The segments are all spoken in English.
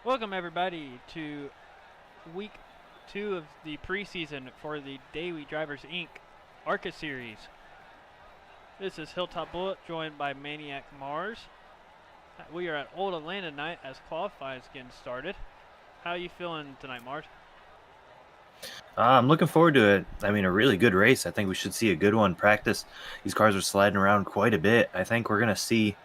Welcome everybody to week 2 of the preseason for the Daily Drivers Inc. Arca series. This is Hilltop Bullet joined by Maniac Mars. We are at Old Atlanta tonight as qualifying is getting started. How are you feeling tonight, Mars? I'm looking forward to it. I mean, a really good race. I think we should see a good one. Practice. These cars are sliding around quite a bit. I think we're going to see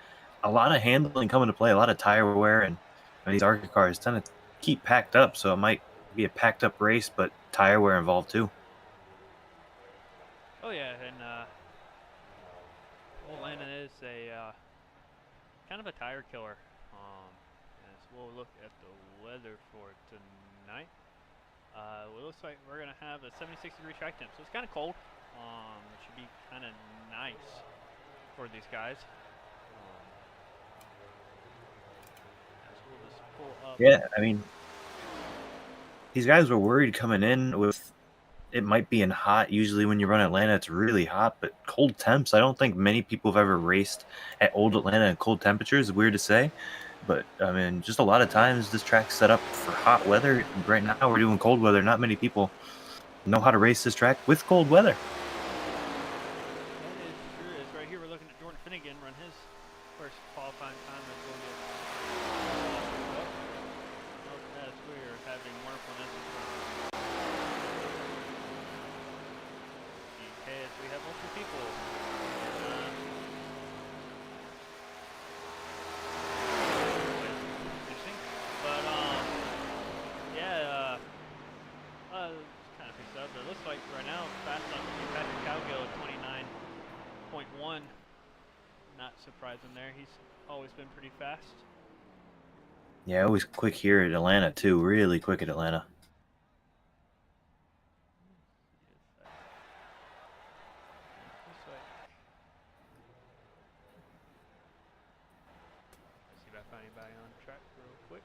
a lot of handling come into play, a lot of tire wear, and these Arca cars tend to keep packed up, so it might be a packed up race, but tire wear involved too. Oh yeah, and Old Atlanta is a kind of a tire killer. As we'll look at the weather for tonight. It looks like we're gonna have a 76-degree track temp, so it's kind of cold. It should be kind of nice for these guys. As we'll just pull up. Yeah, I mean, these guys were worried coming in with it might be in hot. Usually when you run Atlanta, it's really hot, but cold temps, I don't think many people have ever raced at Old Atlanta in cold temperatures. Weird to say. But, I mean, just a lot of times this track's set up for hot weather. Right now we're doing cold weather. Not many people know how to race this track with cold weather. That is true. As right here we're looking at Jordan Finnegan run his first qualifying time as we'll get as we're having wonderfulness as we have multiple people. Interesting. But yeah, kind of fixed up. But it looks like right now fast on Patrick Cowgill at 29.1. Not surprising there. He's always been pretty fast. Yeah, always quick here at Atlanta, too. Really quick at Atlanta. Let's see if I find anybody on track real quick.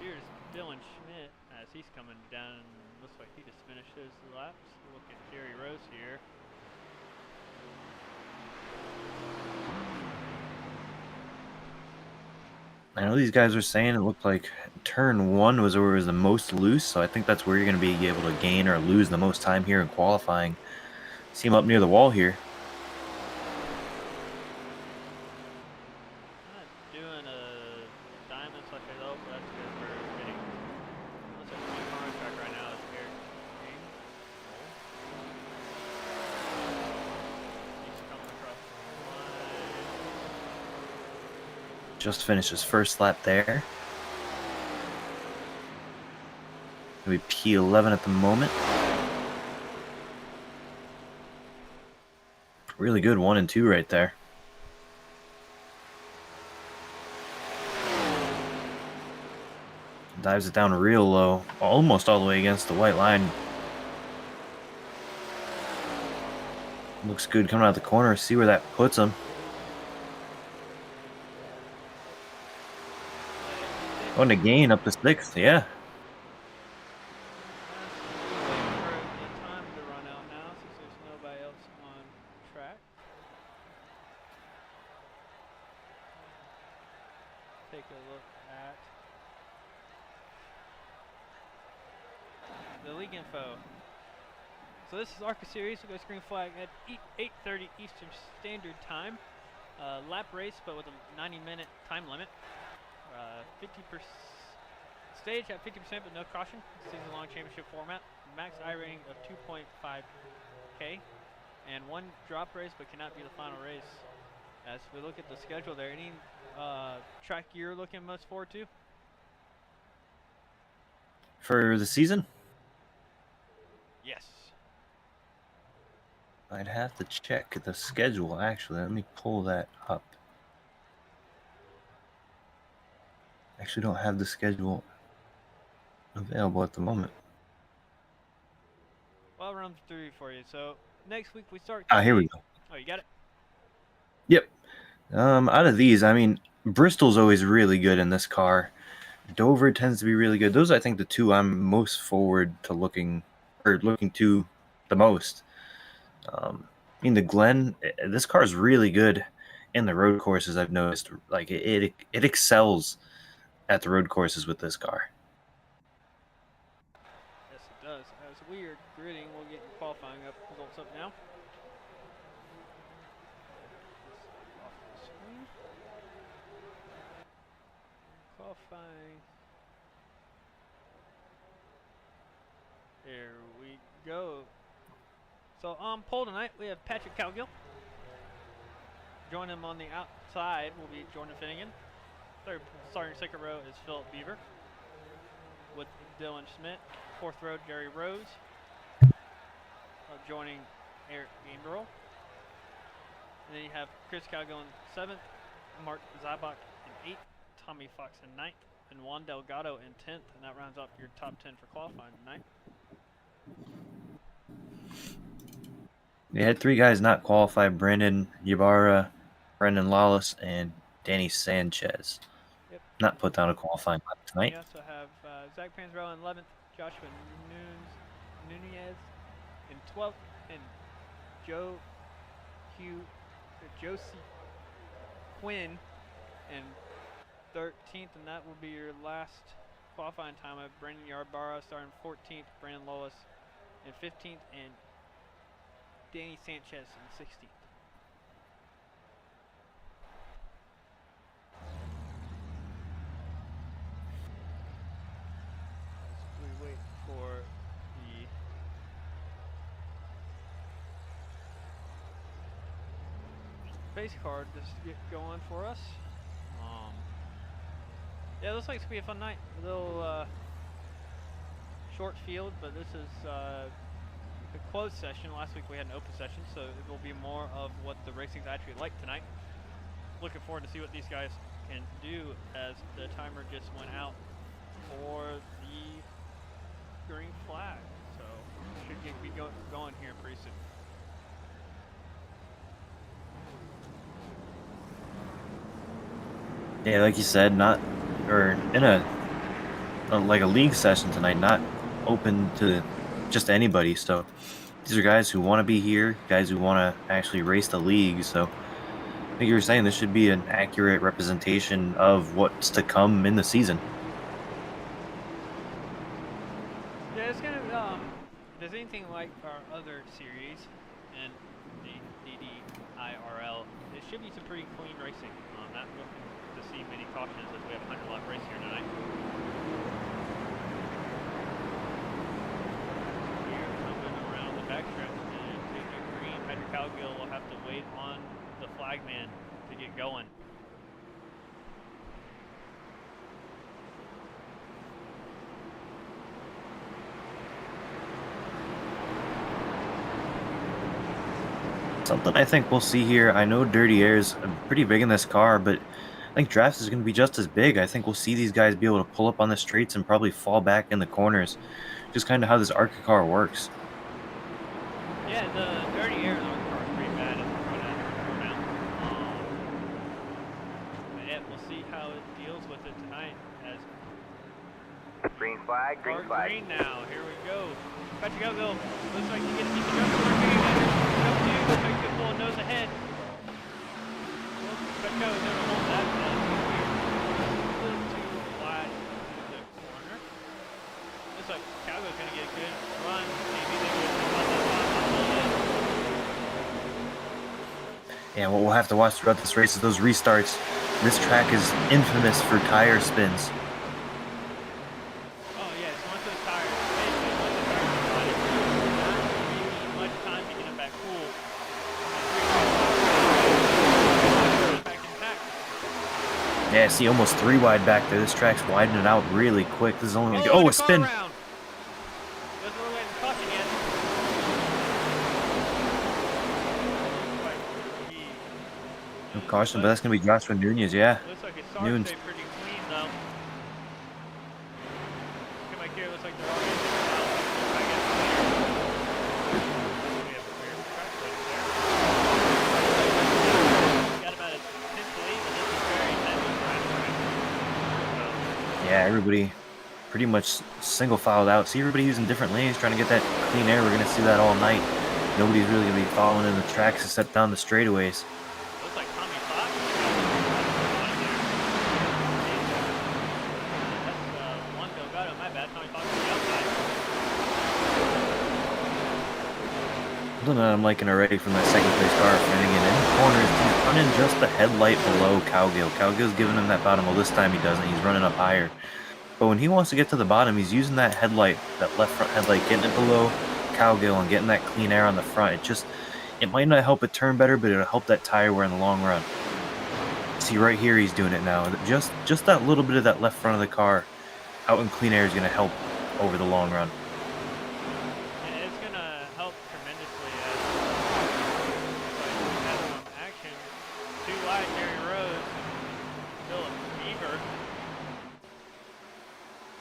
Here's Dylan Schmidt as he's coming down. Looks like he just finished his laps. Look at Jerry Rose here. I know these guys were saying it looked like turn 1 was where it was the most loose, so I think that's where you're going to be able to gain or lose the most time here in qualifying. See him up near the wall here. Not doing a diamond like I hope. That's good for hitting. Looks like the car on track right now is Eric King. He's coming across the line. Just finished his first lap there. Maybe P11 at the moment. Really good 1 and 2 right there. Dives it down real low, almost all the way against the white line. Looks good coming out the corner. See where that puts him. Going to gain up to 6th, yeah. Time to run out now since there's nobody else on track. Take a look at the league info. So this is Arca Series. We'll go screen flag at 8:30 Eastern Standard Time. Lap race, but with a 90-minute time limit. 50% stage at 50%, but no caution. Season-long championship format. Max I rating of 2.5K, and 1 drop race, but cannot be the final race. As we look at the schedule there, any track you're looking most forward to? For the season? Yes. I'd have to check the schedule, actually. Let me pull that up. Actually don't have the schedule available at the moment. Well, I'll run through for you. So next week we start. Here we go. Oh, you got it? Yep. Out of these, I mean, Bristol's always really good in this car. Dover tends to be really good. Those are, I think, the 2 I'm most forward to looking to the most. I mean, the Glen, this car is really good in the road courses, I've noticed like it excels at the road courses with this car. Yes, it does. As weird gridding, we'll get your qualifying results up now. Off the screen. Qualifying. There we go. So on pole tonight, we have Patrick Cowgill. Joining him on the outside will be Jordan Finnegan. Third, starting second row is Philip Beaver with Dylan Schmidt. Fourth row, Jerry Rose. Joining Eric Gainberl. And then you have Chris Cowgill in seventh, Mark Zabak in eighth, Tommy Fox in ninth, and Juan Delgado in 10th. And that rounds off your top 10 for qualifying tonight. They had 3 guys not qualified: Brandon Ybarra, Brendan Lawless, and Danny Sanchez. Yep. Not put down a qualifying lap tonight. We also have Zach Panzarella in 11th, Joshua Nunez in 12th, and Josie Quinn in 13th, and that will be your last qualifying time of Brandon Yarbara starting 14th, Brandon Lawless in 15th, and Danny Sanchez in 16th. As we wait for the base card to get going for us. Yeah, it looks like it's going to be a fun night. A little short field, but this is a closed session. Last week we had an open session, so it will be more of what the racing's actually like tonight. Looking forward to see what these guys can do, as the timer just went out for the green flag. So should be going here pretty soon. Yeah, like you said, in a league session tonight, not open to just anybody. So these are guys who want to be here, guys who want to actually race the league. So I think you were saying this should be an accurate representation of what's to come in the season. Yeah, it's gonna if there's anything like our other series and the DDIRL, it should be some pretty clean racing. Not looking to see many cautions, as we have a 100-lap race here tonight. Here coming around the backstretch and taking green, Patrick Cowgill will have to wait on the flagman to get going. Something I think we'll see here. I know Dirty Air is pretty big in this car, but I think Drafts is going to be just as big. I think we'll see these guys be able to pull up on the straights and probably fall back in the corners. Just kind of how this Arca car works. Yeah, the Dirty Air Arca car is pretty bad at the front end now. But yeah, we'll see how it deals with it tonight. As green flag, green flag. Green now. Here we go. Patrick Cowgill looks like he gets the jump. Looks like he's pulling nose ahead. Patrick Cowgill's going to hold that. A little too wide in the corner. Looks like Cowgill's going to get a good run. Maybe they will run that. And what we'll have to watch throughout this race is those restarts. This track is infamous for tire spins. Oh yeah, so once those tires, basically once the tires are running, there's not really much time to get them back cool. Back intact. Yeah, see, almost 3 wide back there. This track's widening out really quick. This is only going to a spin. Doesn't look like it's caution yet. No caution, but that's going to be Joshua Nunez, yeah. Looks like it's starting to stay pretty clean though. Come back here, looks like they're already got about a 10th lead, but this is very heavy track. Yeah, everybody pretty much single filed out. See everybody using different lanes, trying to get that clean air. We're going to see that all night. Nobody's really going to be following in the tracks except down the straightaways. Looks like Tommy Fox bad time talking to the outside. Something that I'm liking already from that second place car, Finnegan in the corners. He's running just the headlight below Cowgill. Cowgill's giving him that bottom. Well, this time he doesn't. He's running up higher. But when he wants to get to the bottom, he's using that headlight, that left front headlight, getting it below Cowgill and getting that clean air on the front. It might not help it turn better, but it'll help that tire wear in the long run. See, right here he's doing it now. Just that little bit of that left front of the car out in clean air is going to help over the long run. And it's going to help tremendously as we have some action. Too wide, Gary Rose, Philip Beaver.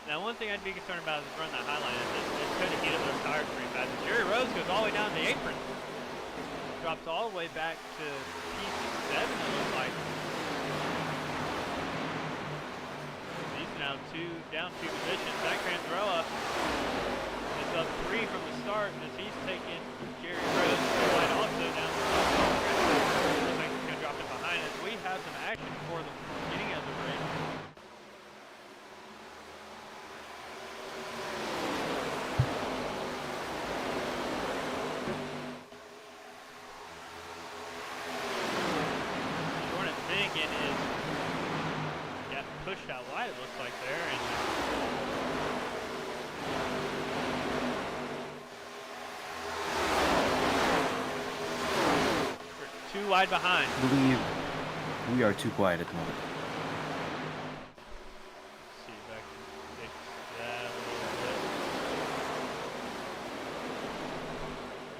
Now, one thing I'd be concerned about is running that highline. It's going to heat up those tires pretty fast. Jerry Rose goes all the way down the apron. Drops all the way back to P7, it looks like. He's now down two positions. Zach Cantarella is up 3 from the start as he's taking Jerry Rose wide also down the road. Looks like he's going to drop it behind us. We have some action before the beginning of the race. Pushed out wide, it looks like there. And we're too wide behind. I believe we are too quiet at the moment. Let's see if I can fix that a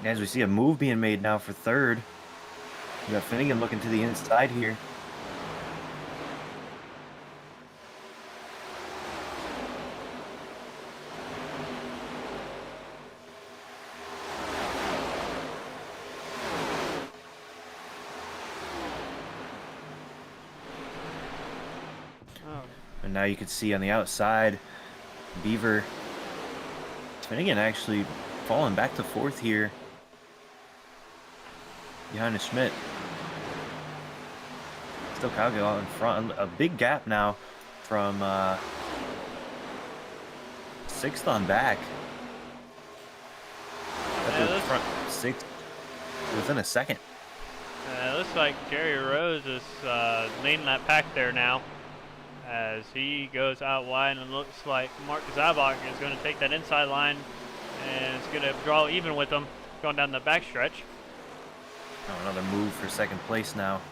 little bit. As we see a move being made now for third. We got Finnegan looking to the inside here. And now you can see on the outside, Beaver. Finnegan actually falling back to fourth here. Behind the Schmidt. Still Cowgill out in front. A big gap now from sixth on back. The front sixth within a second. It looks like Jerry Rose is leading that pack there now, as he goes out wide, and it looks like Mark Zabak is going to take that inside line and it's going to draw even with him going down the backstretch. Oh, another move for second place now.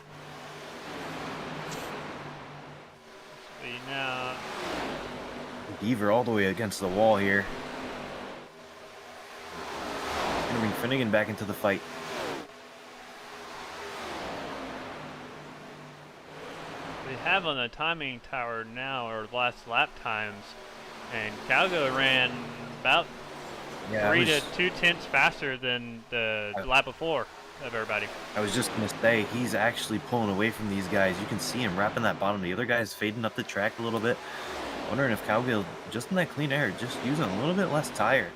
Now Beaver all the way against the wall here. Gonna bring Finnegan back into the fight. we have on the timing tower now our last lap times, and Calgo ran about 3 to 2 tenths faster than the lap before of everybody. I was just gonna say, he's actually pulling away from these guys. You can see him wrapping that bottom. The other guy's fading up the track a little bit. Wondering if Cowgill, just in that clean air, just using a little bit less tire.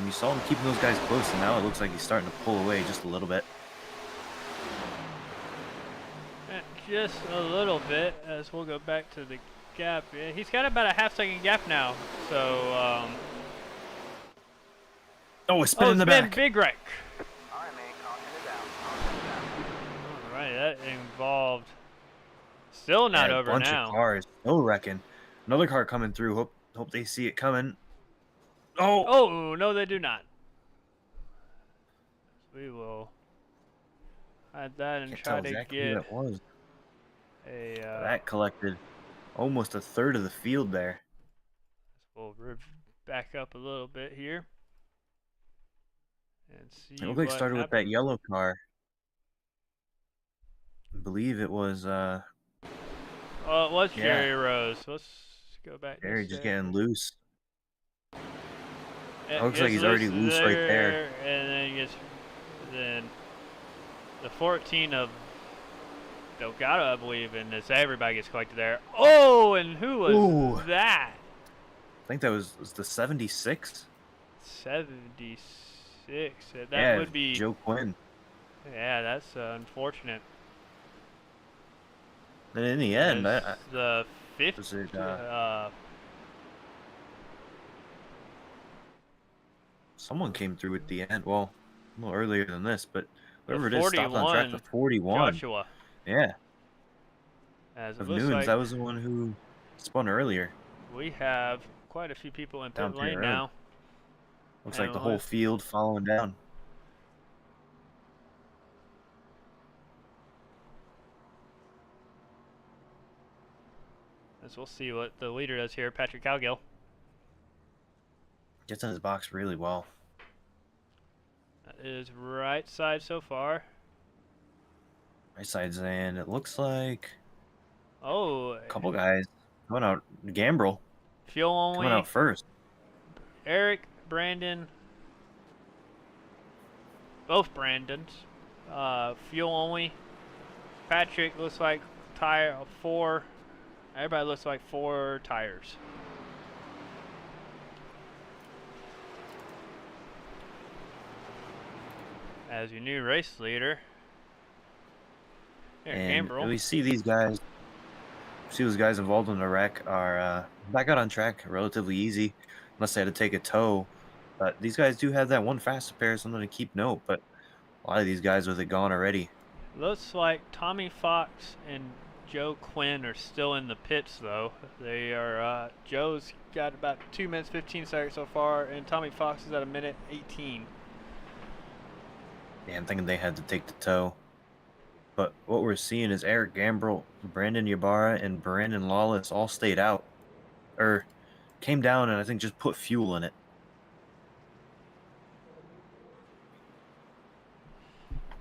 You saw him keeping those guys close, and now it looks like he's starting to pull away just a little bit. Just a little bit, as we'll go back to the gap. Yeah, he's got about a half-second gap now, so oh, a spin in the back. Big wreck. All right, that involved. Still not over now. A bunch of cars. No wrecking. Another car coming through. Hope they see it coming. Oh no, they do not. We will hide that and try to get. That was. That collected almost a third of the field there. We'll back up a little bit here and see. It looked like it started with that yellow car. I believe it was. Well, it was Jerry Rose. Let's go back. Jerry just getting loose. It looks like he's already loose right there. And then he gets the 14 of Delgado, I believe, and this everybody gets collected there. Oh, and who was that? I think that was the 76. 76. That would be Joe Quinn. Yeah, that's unfortunate. And in the end, the 50. Someone came through at the end. Well, a little earlier than this, but The whoever it is stopped on track to 41. Joshua. Yeah. As it Of looks Noons, like that was the one who spun earlier. we have quite a few people in Down pit pit lane road. now. Looks like the whole field following down. As we'll see what the leader does here, Patrick Cowgill. Gets in his box really well. That is right side so far. Right side's in. It looks like Oh, a couple guys coming out. Gambrel fuel only. coming out first. Eric, Brandon, both Brandons. Fuel only. Patrick looks like tire 4. Everybody looks like 4 tires. As your new race leader, And Gambrel. we see these guys. See those guys involved in the wreck are back out on track relatively easy, unless they had to take a tow. But these guys do have that one fast pair, something to keep note. But a lot of these guys with it gone already. Looks like Tommy Fox and Joe Quinn are still in the pits, though. They are. Joe's got about 2 minutes 15 seconds so far, and Tommy Fox is at 1:18. Yeah, I'm thinking they had to take the tow. But what we're seeing is Eric Gambrel, Brandon Ybarra, and Brandon Lawless all stayed out. Or came down and I think just put fuel in it.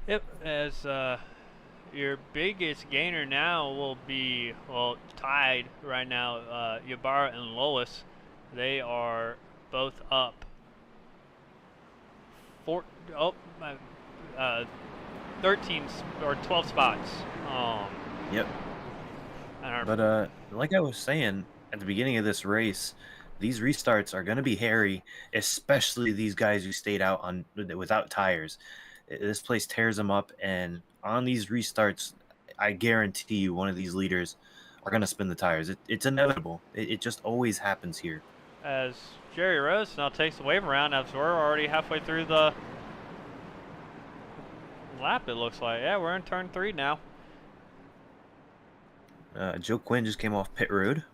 Yep, as your biggest gainer now will be, well, tied right now, Ybarra and Lois. They are both up 13 or 12 spots. Yep. But like I was saying at the beginning of this race, these restarts are going to be hairy, especially these guys who stayed out on without tires. This place tears them up, and on these restarts, I guarantee you one of these leaders are going to spin the tires. It's inevitable. It just always happens here. As Jerry Rose now takes the wave around, as we're already halfway through the lap, it looks like. Yeah, we're in turn 3 now. Joe Quinn just came off pit road.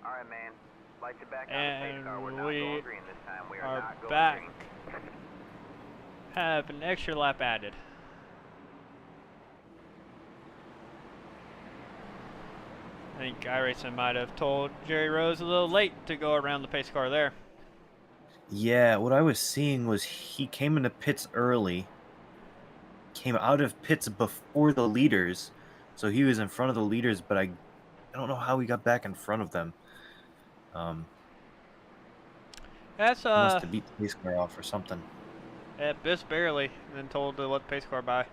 All right, man. Light you back and on the pace car. We're not going green this time. We are not going back. green. Have an extra lap added. I think Iracing might have told Jerry Rose a little late to go around the pace car there. Yeah, what I was seeing was he came into pits early, came out of pits before the leaders, so he was in front of the leaders, but I don't know how he got back in front of them. That's must have beat the pace car off or something. Yeah, just barely, and then told to let the pace car by.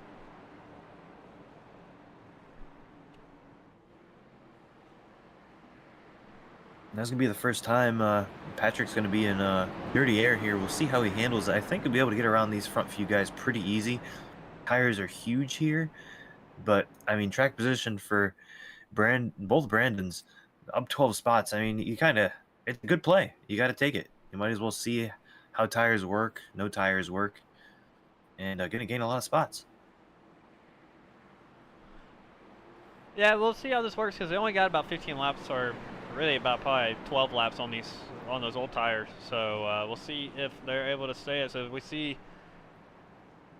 That's going to be the first time Patrick's going to be in dirty air here. We'll see how he handles it. I think he'll be able to get around these front few guys pretty easy. Tires are huge here, but, I mean, track position for both Brandons, up 12 spots. I mean, it's a good play. You got to take it. You might as well see how tires work, no tires work, and going to gain a lot of spots. Yeah, we'll see how this works because they only got about 15 laps, or really about probably 12 laps on those old tires. So we'll see if they're able to stay it. So we see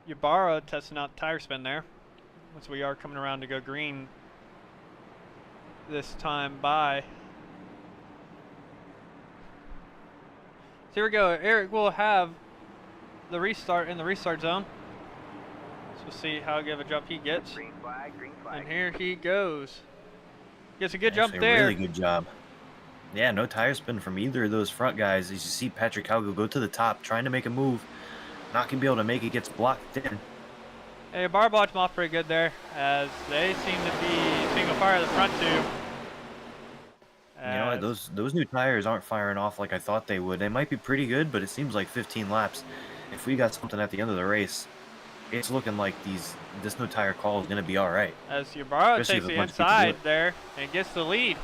Ybarra testing out tire spin there, once we are coming around to go green this time by. So here we go. Eric will have the restart in the restart zone. So we'll see how good of a jump he gets. Green flag, green flag. And here he goes. Gets a good jump Actually, there. Really good job. Yeah, no tire spin from either of those front guys. As you see Patrick Cowgill go to the top, trying to make a move. Not going to be able to make it, gets blocked in. Hey, Bar blocked him off pretty good there, as they seem to be single fire the front two. You know what, those new tires aren't firing off like I thought they would. They might be pretty good, but it seems like 15 laps. If we got something at the end of the race, it's looking like this no tire call is going to be all right. As Ybarra takes the inside there and gets the lead.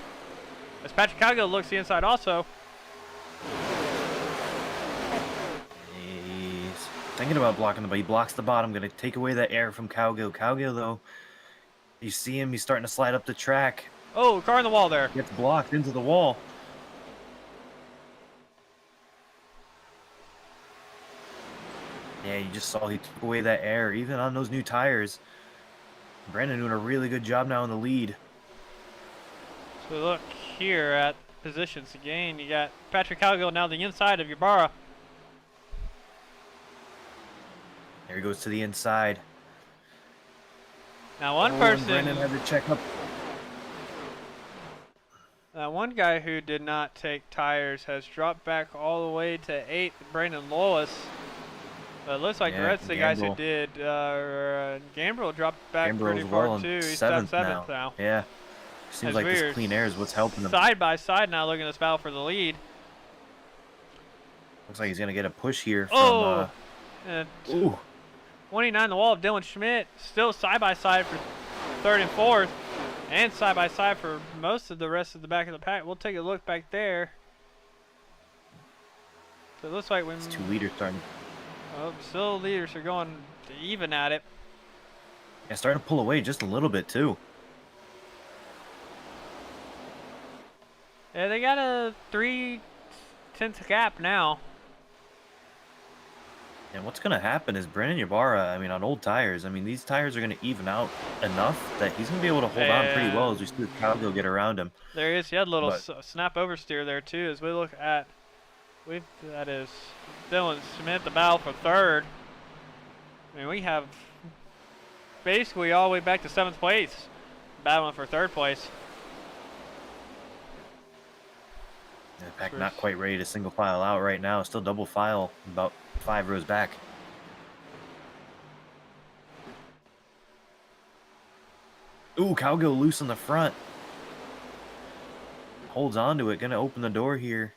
As Patrick Cowgill looks the inside also. Thinking about blocking the, but he blocks the bottom. Gonna take away that air from Cowgill. Cowgill, though, you see him. He's starting to slide up the track. Oh, car on the wall there. Gets blocked into the wall. Yeah, you just saw he took away that air, even on those new tires. Brandon doing a really good job now in the lead. So we look here at positions again. You got Patrick Cowgill now the inside of Ybarra. There he goes to the inside. Now one and person, Brandon had to check up. one guy who did not take tires has dropped back all the way to 8th, Brandon Lawless. But it looks like the rest of the guys who did, Gambriel dropped back pretty far too. He's down 7th now. Yeah. Seems like this clean air is what's helping him. Side by side now looking at this battle for the lead. Looks like he's going to get a push here from... ooh. 29 the wall of Dylan Schmidt. Still side by side for 3rd and 4th. And side by side for most of the rest of the back of the pack. We'll take a look back there. So it looks like it's 2 leaders starting. Oh, still leaders are going to even at it. Yeah, starting to pull away just a little bit too. Yeah, they got a 3/10 gap now. And what's going to happen is Brandon Ybarra, I mean, on old tires, I mean, these tires are going to even out enough that he's going to be able to hold on pretty well as we see Cowgill get around him. There he is. He had a little snap oversteer there, too, as we look at, that is Dylan Schmidt, the battle for 3rd. I mean, we have basically all the way back to 7th place, battling for 3rd place. The pack not quite ready to single file out right now. Still double file about 5 rows back. Ooh, Cowgill loose in the front. Holds on to it. Gonna open the door here.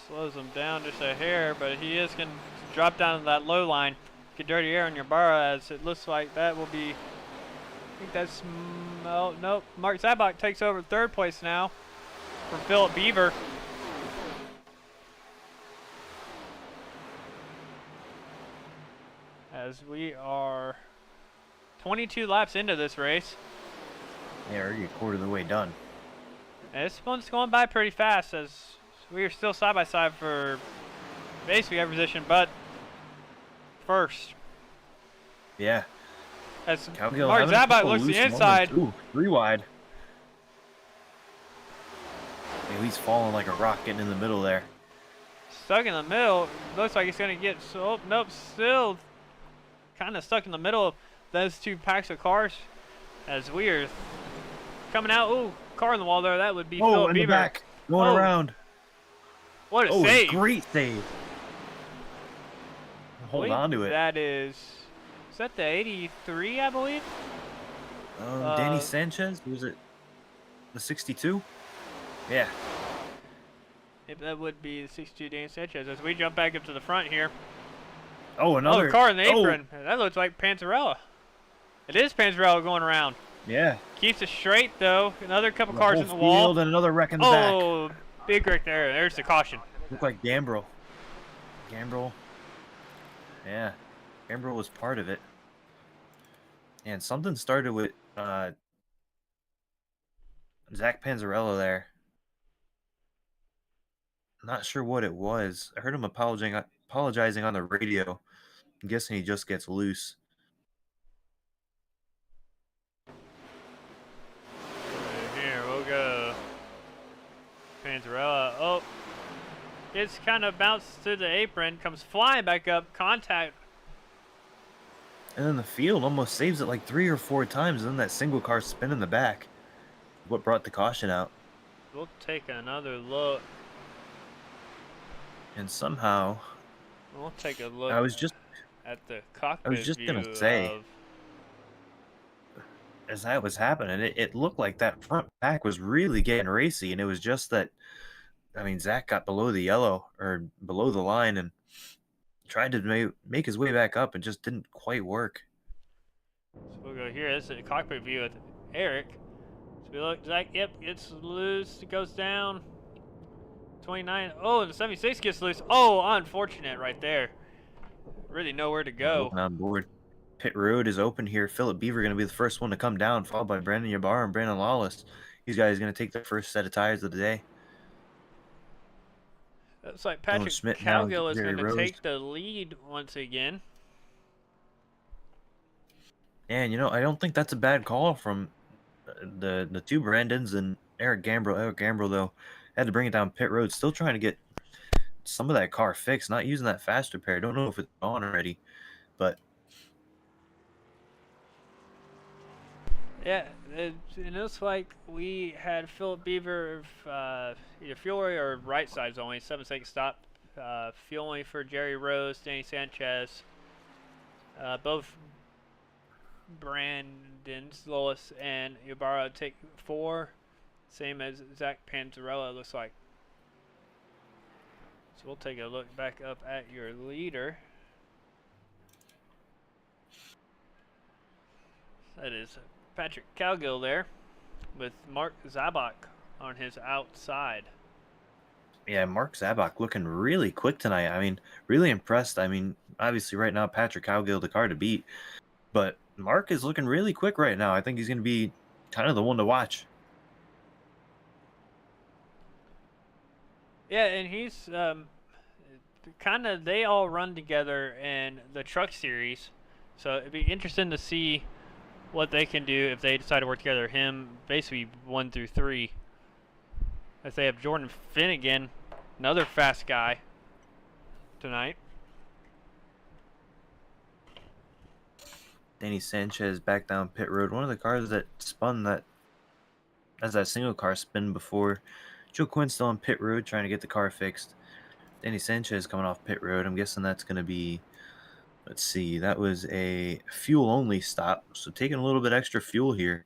Slows him down just a hair, but he is going to drop down to that low line. Get dirty air on your bar, as it looks like that will be... I think that's... Oh, nope. Mark Zabak takes over 3rd place now from Philip Beaver. As we are 22 laps into this race. Yeah, already a quarter of the way done. And this one's going by pretty fast, as we are still side by side for basically every position but 1st. Yeah. As Cowgill Mark Zabak looks the inside. Ooh, 3 wide. Yeah, he's falling like a rock getting in the middle there. Stuck in the middle. Looks like he's going to get... Oh, nope, still kind of stuck in the middle of those 2 packs of cars. As we are coming out. Ooh, car on the wall there. That would be Philip Beaver. The back. Going around. What a save. Great save. Hold on to it. That is that the 83, I believe? Danny Sanchez, was it the 62? Yeah. If that would be the 62 Danny Sanchez. As we jump back up to the front here. Oh, another car in the apron. That looks like Panzarella. It is Panzarella going around. Yeah. Keeps it straight, though. Another couple cars in the wall. And another wreck in the back. Oh, big wreck there. There's the caution. Looked like Gambriel. Yeah. Gambriel was part of it. And something started with Zach Panzarella there. Not sure what it was. I heard him apologizing on the radio. I'm guessing he just gets loose. Here, we'll go. Panzarella. Oh. It's kind of bounced to the apron. Comes flying back up. Contact. And then the field almost saves it like 3 or 4 times. And then that single car spin in the back. What brought the caution out. We'll take another look. And somehow... We'll take a look at the cockpit I was just going to say... As that was happening, it looked like that front pack was really getting racy. And it was just that... I mean, Zach got below the yellow, or below the line, and tried to make his way back up and just didn't quite work. So we'll go here. This is a cockpit view with Eric. So we look, Zach, yep, gets loose, it goes down. 29, oh, and the 76 gets loose. Oh, unfortunate right there. really nowhere to go. On board. Pit road is open here. Philip Beaver going to be the first one to come down, followed by Brandon Ybarra and Brandon Lawless. These guys are going to take their first set of tires of the day. Looks like Dylan Patrick Schmidt down, Cowgill is Jerry going to Rose. take the lead once again. And, you know, I don't think that's a bad call from the two Brandons and Eric Gambrill. Eric Gambrill, though, had to bring it down pit road, still trying to get some of that car fixed, not using that fast repair. Don't know if it's on already, but Yeah, it looks like we had Philip Beaver either fuel or right sides only, 7-second stop. Fuel only for Jerry Rose, Danny Sanchez. Both Brandons, Lois and Ybarra take 4, same as Zach Panzarella, looks like. So we'll take a look back up at your leader. That is Patrick Cowgill there with Mark Zabak on his outside. yeah, Mark Zabak looking really quick tonight. I mean, really impressed. I mean, obviously right now Patrick Cowgill the car to beat, but Mark is looking really quick right now. I think he's going to be kind of the one to watch. Yeah, and he's kind of, they all run together in the truck series, so it'd be interesting to see what they can do if they decide to work together. Him basically 1 through 3. As they have Jordan Finnegan, another fast guy tonight. Danny Sanchez back down pit road. One of the cars that spun that as that single car spin before. Joe Quinn still on pit road trying to get the car fixed. Danny Sanchez coming off pit road. I'm guessing that's going to be, let's see, that was a fuel only stop. So taking a little bit extra fuel here.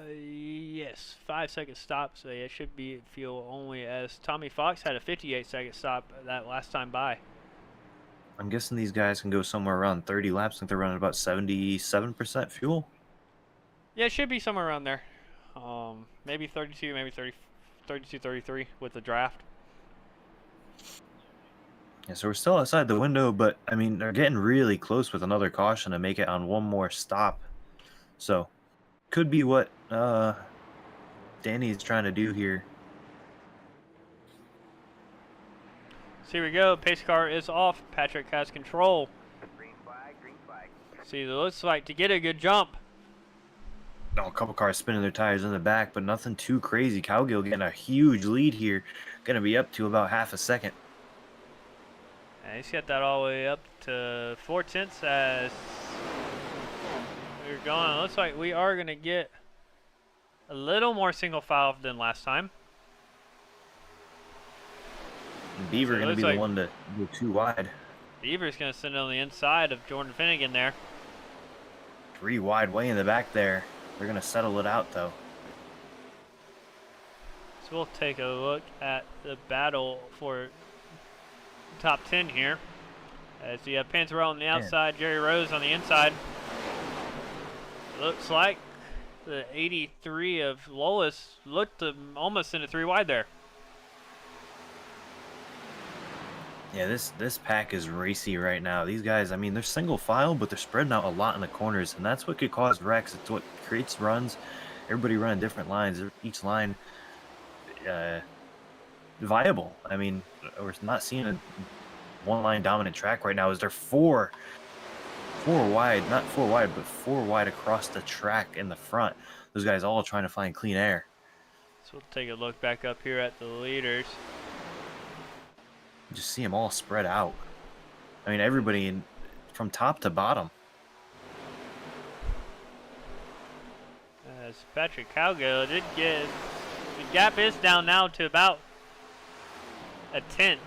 Yes, 5-second stop, so it should be fuel only, as Tommy Fox had a 58-second stop that last time by. I'm guessing these guys can go somewhere around 30 laps. I think they're running about 77% fuel. Yeah, it should be somewhere around there. Maybe 32, maybe 30, 32, 33 with the draft. Yeah, so we're still outside the window, but I mean, they're getting really close with another caution to make it on one more stop. So, could be what Danny's trying to do here. So here we go. Pace car is off. Patrick has control. Green flag, green flag. See, it looks like to get a good jump. Oh, a couple cars spinning their tires in the back, but nothing too crazy. Cowgill getting a huge lead here. Going to be up to about half a second. And he's got that all the way up to 4/10 as we're going. It looks like we are going to get a little more single file than last time. And Beaver So it going to be looks the like one to go too wide. Beaver's going to sit on the inside of Jordan Finnegan there. 3 wide way in the back there. They're going to settle it out, though. So we'll take a look at the battle for top 10 here. As you have Panzarella on the outside, Jerry Rose on the inside. Looks like the 83 of Lois looked almost into 3 wide there. Yeah, this pack is racy right now. These guys, I mean, they're single file, but they're spreading out a lot in the corners, and that's what could cause wrecks. It's what creates runs. Everybody running different lines. Each line viable. I mean, we're not seeing a one-line dominant track right now. Is there four wide, not 4 wide, but 4 wide across the track in the front. Those guys all trying to find clean air. So we'll take a look back up here at the leaders. Just see them all spread out. I mean, everybody from top to bottom. As Patrick Cowgill did get, the gap is down now to about a 10th.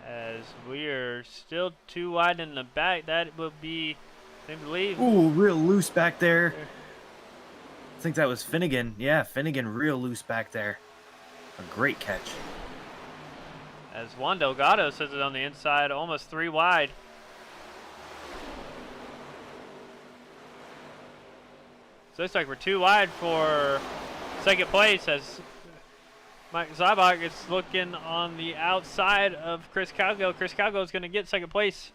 As we are still 2 wide in the back. That will be, I believe. Ooh, real loose back there. I think that was Finnegan. Yeah, Finnegan real loose back there. A great catch. As Juan Delgado sits it on the inside, almost 3 wide. So it's like we're 2 wide for second place as Mike Zabak is looking on the outside of Chris Calgill. Chris Calgill is going to get second place.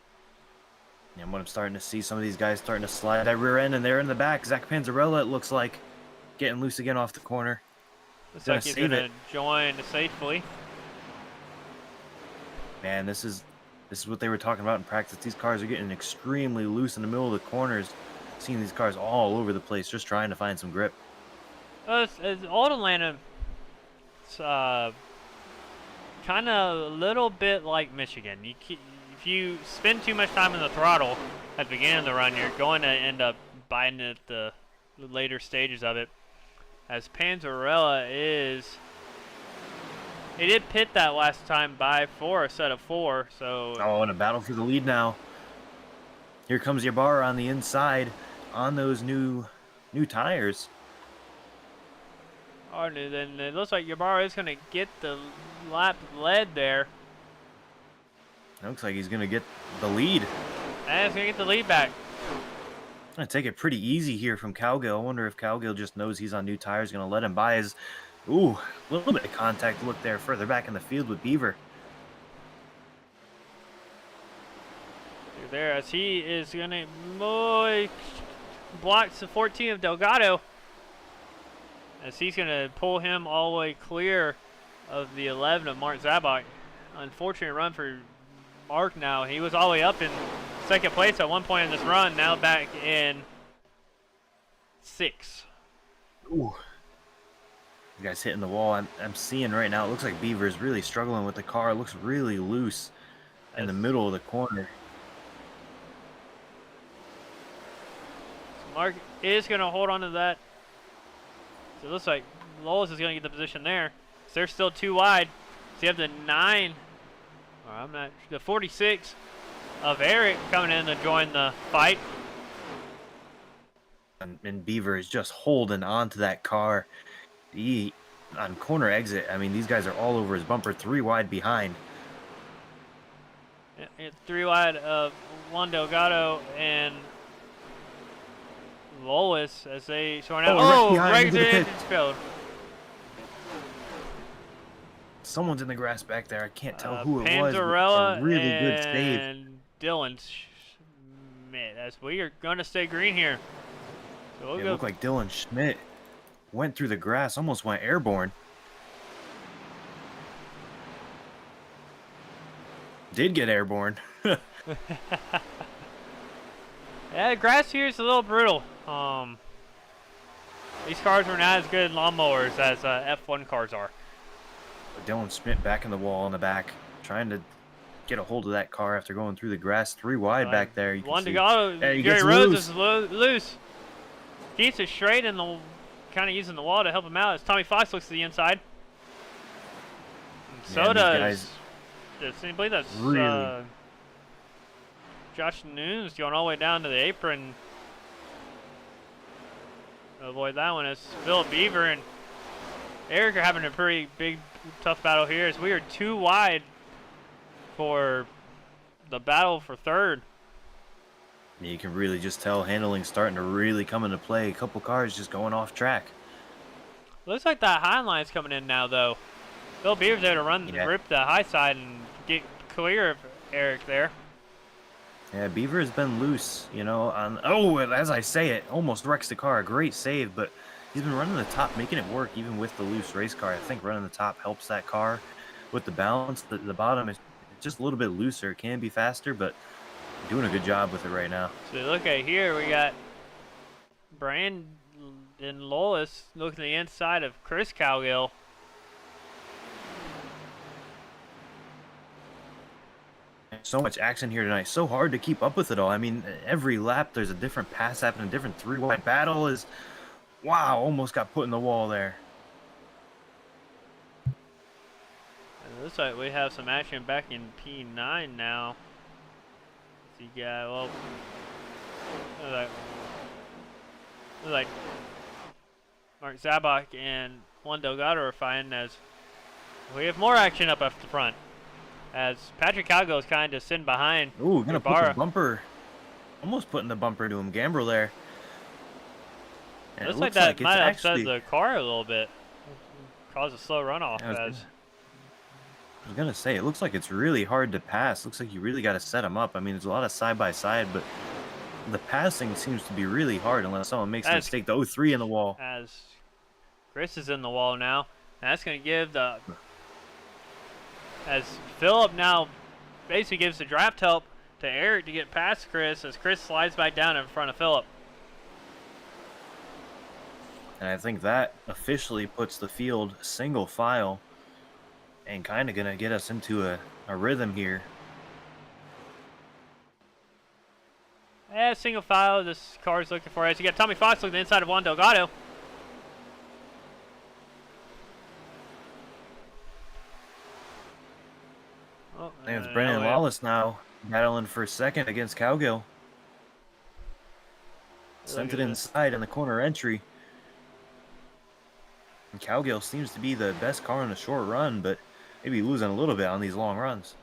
And what I'm starting to see, some of these guys starting to slide that rear end, and they're in the back. Zach Panzarella, it looks like, getting loose again off the corner. Looks like he's going to join safely. Man, this is what they were talking about in practice. These cars are getting extremely loose in the middle of the corners. Seeing these cars all over the place, just trying to find some grip. It's Old Atlanta. It's kind of a little bit like Michigan. If you spend too much time in the throttle at the beginning of the run, you're going to end up biting at the later stages of it. As Panzarella is, he did pit that last time for a set of 4. So in a battle for the lead now. Here comes Ybarra on the inside on those new tires. Oh, then it looks like Ybarra is going to get the lap led there. It looks like he's going to get the lead. And he's going to get the lead back. Going to take it pretty easy here from Calgill. I wonder if Calgill just knows he's on new tires, going to let him by his... Ooh, a little bit of contact look there further back in the field with Beaver. There, as he is going to blocks the 14 of Delgado. As he's going to pull him all the way clear of the 11 of Mark Zabak. Unfortunate run for Mark now. He was all the way up in second place at one point in this run, now back in 6. Ooh. You guys hitting the wall. I'm seeing right now, it looks like Beaver is really struggling with the car. It looks really loose in the middle of the corner. So Mark is going to hold on to that. So it looks like Lois is going to get the position there. So they're still 2 wide. So you have the 9, or the 46 of Eric coming in to join the fight. And Beaver is just holding on to that car. On corner exit, I mean, these guys are all over his bumper, 3 wide behind. 3 wide of Juan Delgado and Lois as they sort out. Right into the engine field. Someone's in the grass back there. I can't tell who it was. Panzarella really good save. And Dylan Schmidt. As we are going to stay green here. So It looked like Dylan Schmidt went through the grass, almost went airborne. Did get airborne. Yeah, the grass here is a little brutal. These cars are not as good lawnmowers as F1 cars are. Dylan Schmidt back in the wall in the back, trying to get a hold of that car after going through the grass. 3 wide back there. You Juan can see. Delgado, Gary Rhodes is loose. Keeps it straight in the, kind of using the wall to help him out as Tommy Fox looks to the inside. And so does, I believe that's really Josh Nunes going all the way down to the apron. Avoid that one as Philip Beaver and Eric are having a pretty big, tough battle here as we are 2 wide for the battle for 3rd. You can really just tell handling's starting to really come into play. A couple cars just going off track. Looks like that high line's coming in now, though. Phil Beaver's there to rip the high side and get clear of Eric there. Yeah, Beaver has been loose, you know. As I say it, almost wrecks the car. Great save, but he's been running the top, making it work even with the loose race car. I think running the top helps that car with the balance. The bottom is just a little bit looser. It can be faster, but doing a good job with it right now. So look at here, we got Brandon Lois looking at the inside of Chris Calgill. So much action here tonight. So hard to keep up with it all. I mean, every lap there's a different pass happening, a different 3 wide battle is, wow, almost got put in the wall there. It looks like we have some action back in P9 now. You got, well, like Mark Zabak and Juan Delgado are fighting as we have more action up at the front. As Patrick Calgo is kind of sitting behind. Ooh, gonna put the bumper, almost putting the bumper to him. Gambrel there. And looks like that might upset the car a little bit. cause a slow runoff. I was gonna say, it looks like it's really hard to pass. Looks like you really got to set them up. I mean, there's a lot of side by side, but the passing seems to be really hard unless someone makes a mistake. The 0-3 in the wall. As Chris is in the wall now, and that's going to give the, as Philip now basically gives the draft help to Eric to get past Chris as Chris slides back down in front of Philip. And I think that officially puts the field single file and kind of going to get us into a rhythm here. Yeah, single file, this car's looking for us. You got Tommy Fox looking inside of Juan Delgado. Oh, And it's Brennan Lawless now battling for second against Cowgill. Sent it inside in the corner entry. And Cowgill seems to be the best car on a short run, but maybe losing a little bit on these long runs.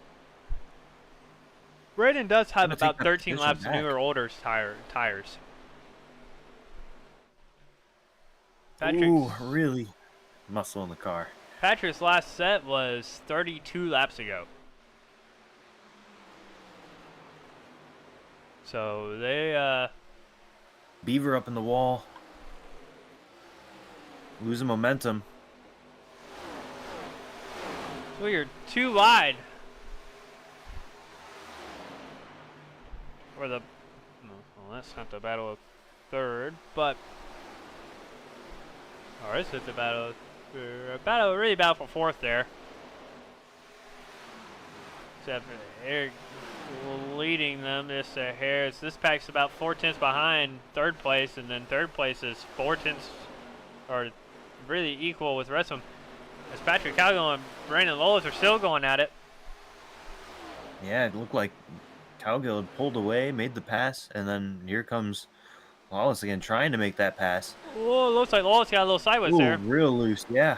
Braden does have Gonna about take that 13 position laps back. newer, older tires. Patrick's, Ooh, really muscle in the car. Patrick's last set was 32 laps ago. So they, Beaver up in the wall. Losing momentum. so you're too wide. Or the, well, that's not the battle of third, but, or is it the battle of, really battle for fourth there. Except Eric leading them just a hair. This pack's about 4/10 behind third place, and then third place is 4/10, or really equal with the rest of them. As Patrick Cowgill and Brandon Lowes are still going at it. Yeah, it looked like Cowgill had pulled away, made the pass, and then here comes Lawless again trying to make that pass. Oh, looks like Lowes got a little sideways Ooh, there. real loose, yeah.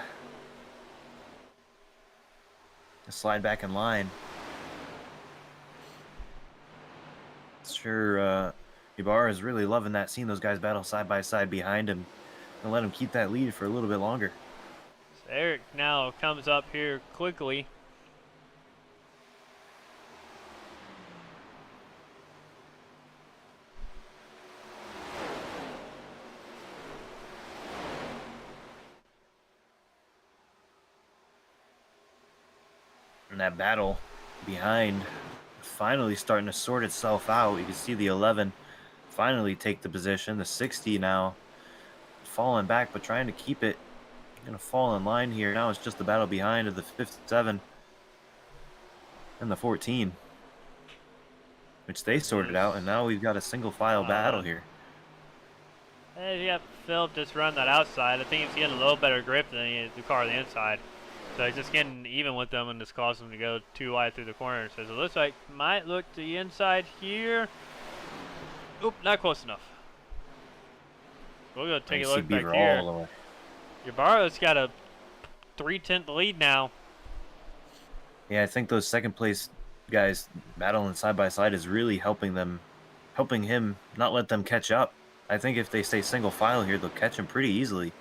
Slide back in line. Sure, Ibarra is really loving that, seeing those guys battle side by side behind him and let him keep that lead for a little bit longer. So Eric now comes up here quickly. And that battle behind finally starting to sort itself out. You can see the 11 finally take the position. The 60 now falling back, but trying to keep it. Gonna fall in line here. Now it's just the battle behind of the 57 and the 14, which they sorted out, and now we've got a single file battle here. Yep, Philip just run that outside. I think he's getting a little better grip than the car on the inside. So he's just getting even with them and just causing them to go too wide through the corner. So it looks like might look to the inside here. Oop, not close enough. We'll go take a look back here. Ybarra's got a 3/10 lead now. Yeah, I think those second place guys battling side by side is really helping him not let them catch up. I think if they stay single file here, they'll catch him pretty easily.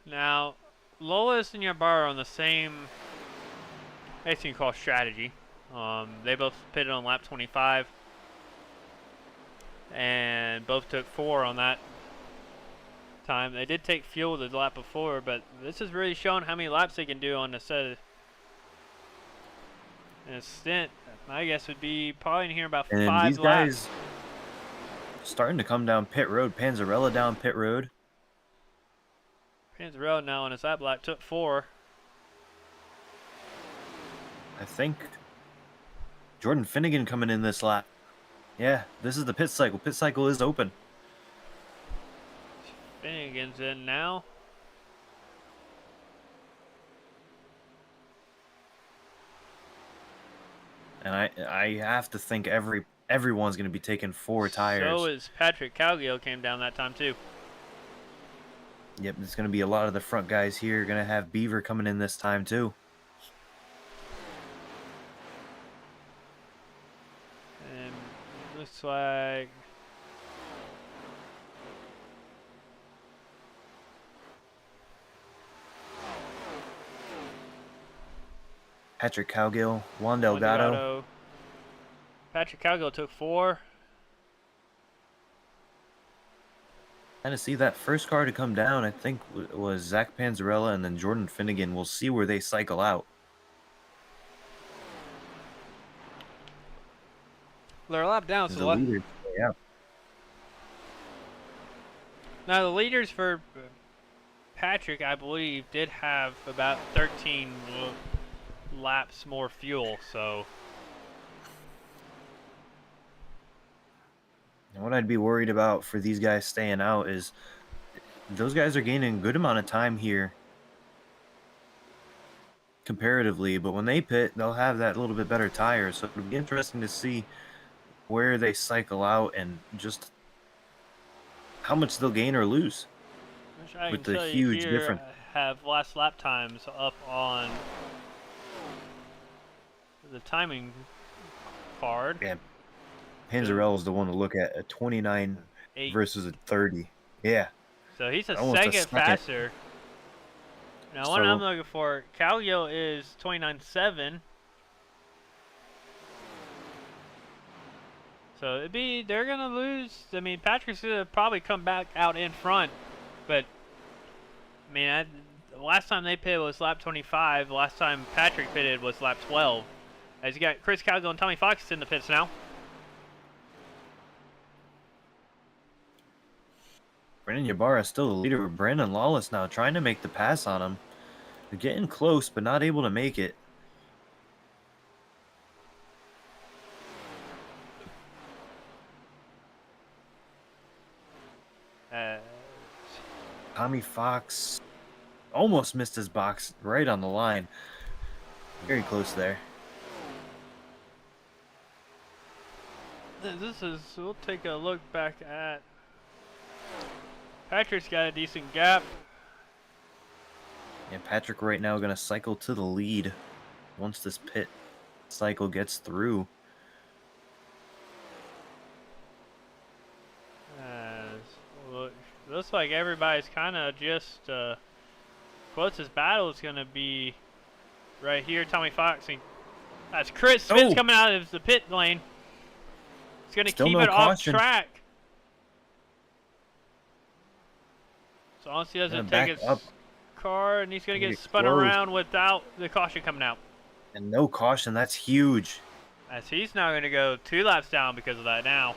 Now, Lois and Ybarra are on the same racing call strategy. They both pitted on lap 25. And both took 4 on that time. They did take fuel the lap before, but this is really showing how many laps they can do on the set. In a stint, my guess would be probably in here about 5 laps. And these guys starting to come down pit road. Panzarella down pit road. Panzarella now on his lap lap took 4. I think Jordan Finnegan coming in this lap. Yeah, this is the pit cycle. Pit cycle is open. Finnegan's in now. And I have to think everyone's going to be taking 4 tires. So is Patrick Cowgill came down that time too. Yep, it's going to be a lot of the front guys here. Going to have Beaver coming in this time too. And looks like Patrick Cowgill, Juan Juan Delgado. Delgado. Patrick Cowgill took 4. Kind of see that first car to come down, I think, was Zach Panzarella and then Jordan Finnegan. We'll see where they cycle out. They're a lap down, so The leaders, yeah. now the leaders for Patrick, I believe, did have about 13 laps more fuel, so. And what I'd be worried about for these guys staying out is those guys are gaining a good amount of time here comparatively, but when they pit, they'll have that little bit better tires. So it'll be interesting to see where they cycle out and just how much they'll gain or lose I with can the tell you huge here, difference. I have last lap times up on the timing card. Yeah, Panzarella is the one to look at 29 8. versus a 30. Yeah. So he's a Almost a second second. faster. Now, what So- I'm looking for, Cowgill is 29.7. So they're gonna lose. I mean, Patrick's gonna probably come back out in front, but I mean, the last time they pitted was lap 25. The last time Patrick pitted was lap 12. As you got Chris Cowgill and Tommy Fox in the pits now. Brandon Ybarra is still the leader with Brandon Lawless now, trying to make the pass on him. They're getting close, but not able to make it. Tommy Fox almost missed his box right on the line. Very close there. We'll take a look back at Patrick's got a decent gap. And Patrick right now going to cycle to the lead once this pit cycle gets through. Looks like everybody's kind of just closest battle is going to be right here. Tommy Fox. That's Chris Smith's coming out of the pit lane. He's going to keep it off track. So unless he doesn't take his car, and he's going to get spun around without the caution coming out. And no caution, that's huge. As he's now going to go 2 laps down because of that now.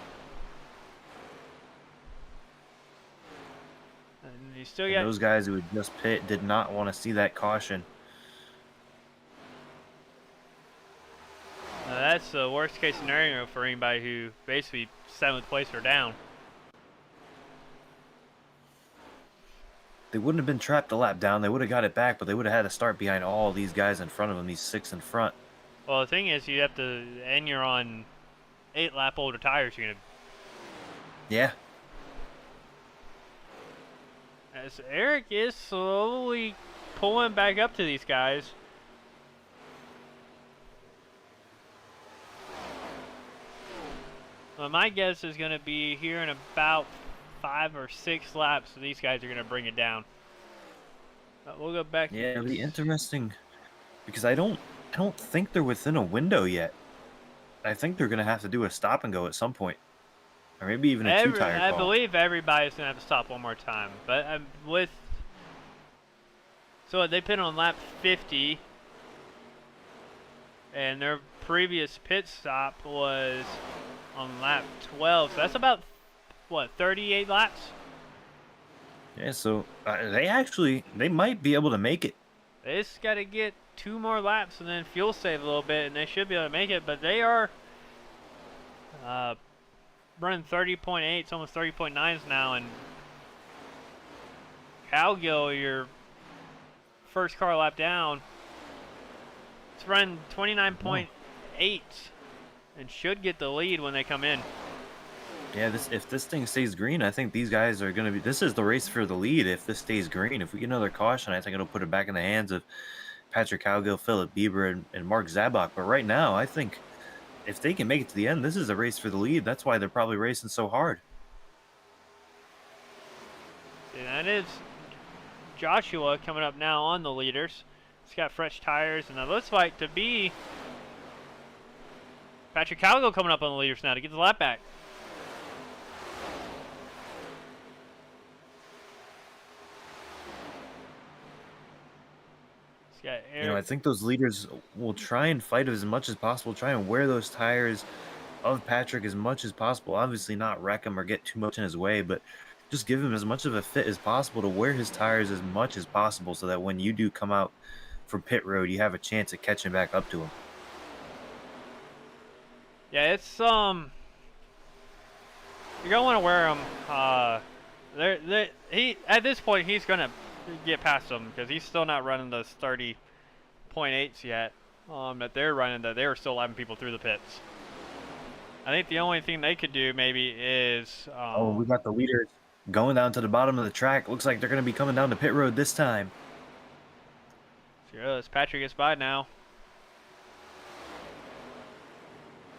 And you still got those guys who had just pit did not want to see that caution. That's the worst case scenario for anybody who basically 7th place or down. They wouldn't have been trapped a lap down. They would have got it back, but they would have had to start behind all these guys in front of them, these 6 in front. Well, the thing is, you have to, and you're on 8 lap older tires. You're gonna. Yeah. As Eric is slowly pulling back up to these guys. Well, my guess is going to be here in about 5 or 6 laps, so these guys are going to bring it down. We'll go back. Yeah, it'll be interesting because I don't think they're within a window yet. I think they're going to have to do a stop and go at some point, or maybe even a 2-tire call. I believe everybody's going to have to stop one more time, but so they pit on lap 50, and their previous pit stop was on lap 12, so that's about, what, 38 laps? Yeah, so they might be able to make it. They just got to get 2 more laps and then fuel save a little bit, and they should be able to make it, but they are running 30.8s, almost 30.9s now, and Cowgill, your first car lap down, it's running 29.8 and should get the lead when they come in. Yeah, if this thing stays green, I think these guys are going to be... This is the race for the lead if this stays green. If we get another caution, I think it'll put it back in the hands of Patrick Cowgill, Philip Bieber, and Mark Zabok. But right now, I think if they can make it to the end, this is a race for the lead. That's why they're probably racing so hard. And that is Joshua coming up now on the leaders. He's got fresh tires, and it looks like to be Patrick Calgo coming up on the leaders now to get the lap back. He's got Eric. You know, I think those leaders will try and fight as much as possible, try and wear those tires of Patrick as much as possible. Obviously not wreck him or get too much in his way, but just give him as much of a fit as possible to wear his tires as much as possible so that when you do come out from pit road, you have a chance of catching back up to him. Yeah, it's you're gonna want to wear him. He at this point he's gonna get past them because he's still not running those 30.8s yet. That they're running, that they were still letting people through the pits. I think the only thing they could do maybe is. Oh, we got the leaders going down to the bottom of the track. Looks like they're gonna be coming down to pit road this time. Sure, as Patrick gets by now.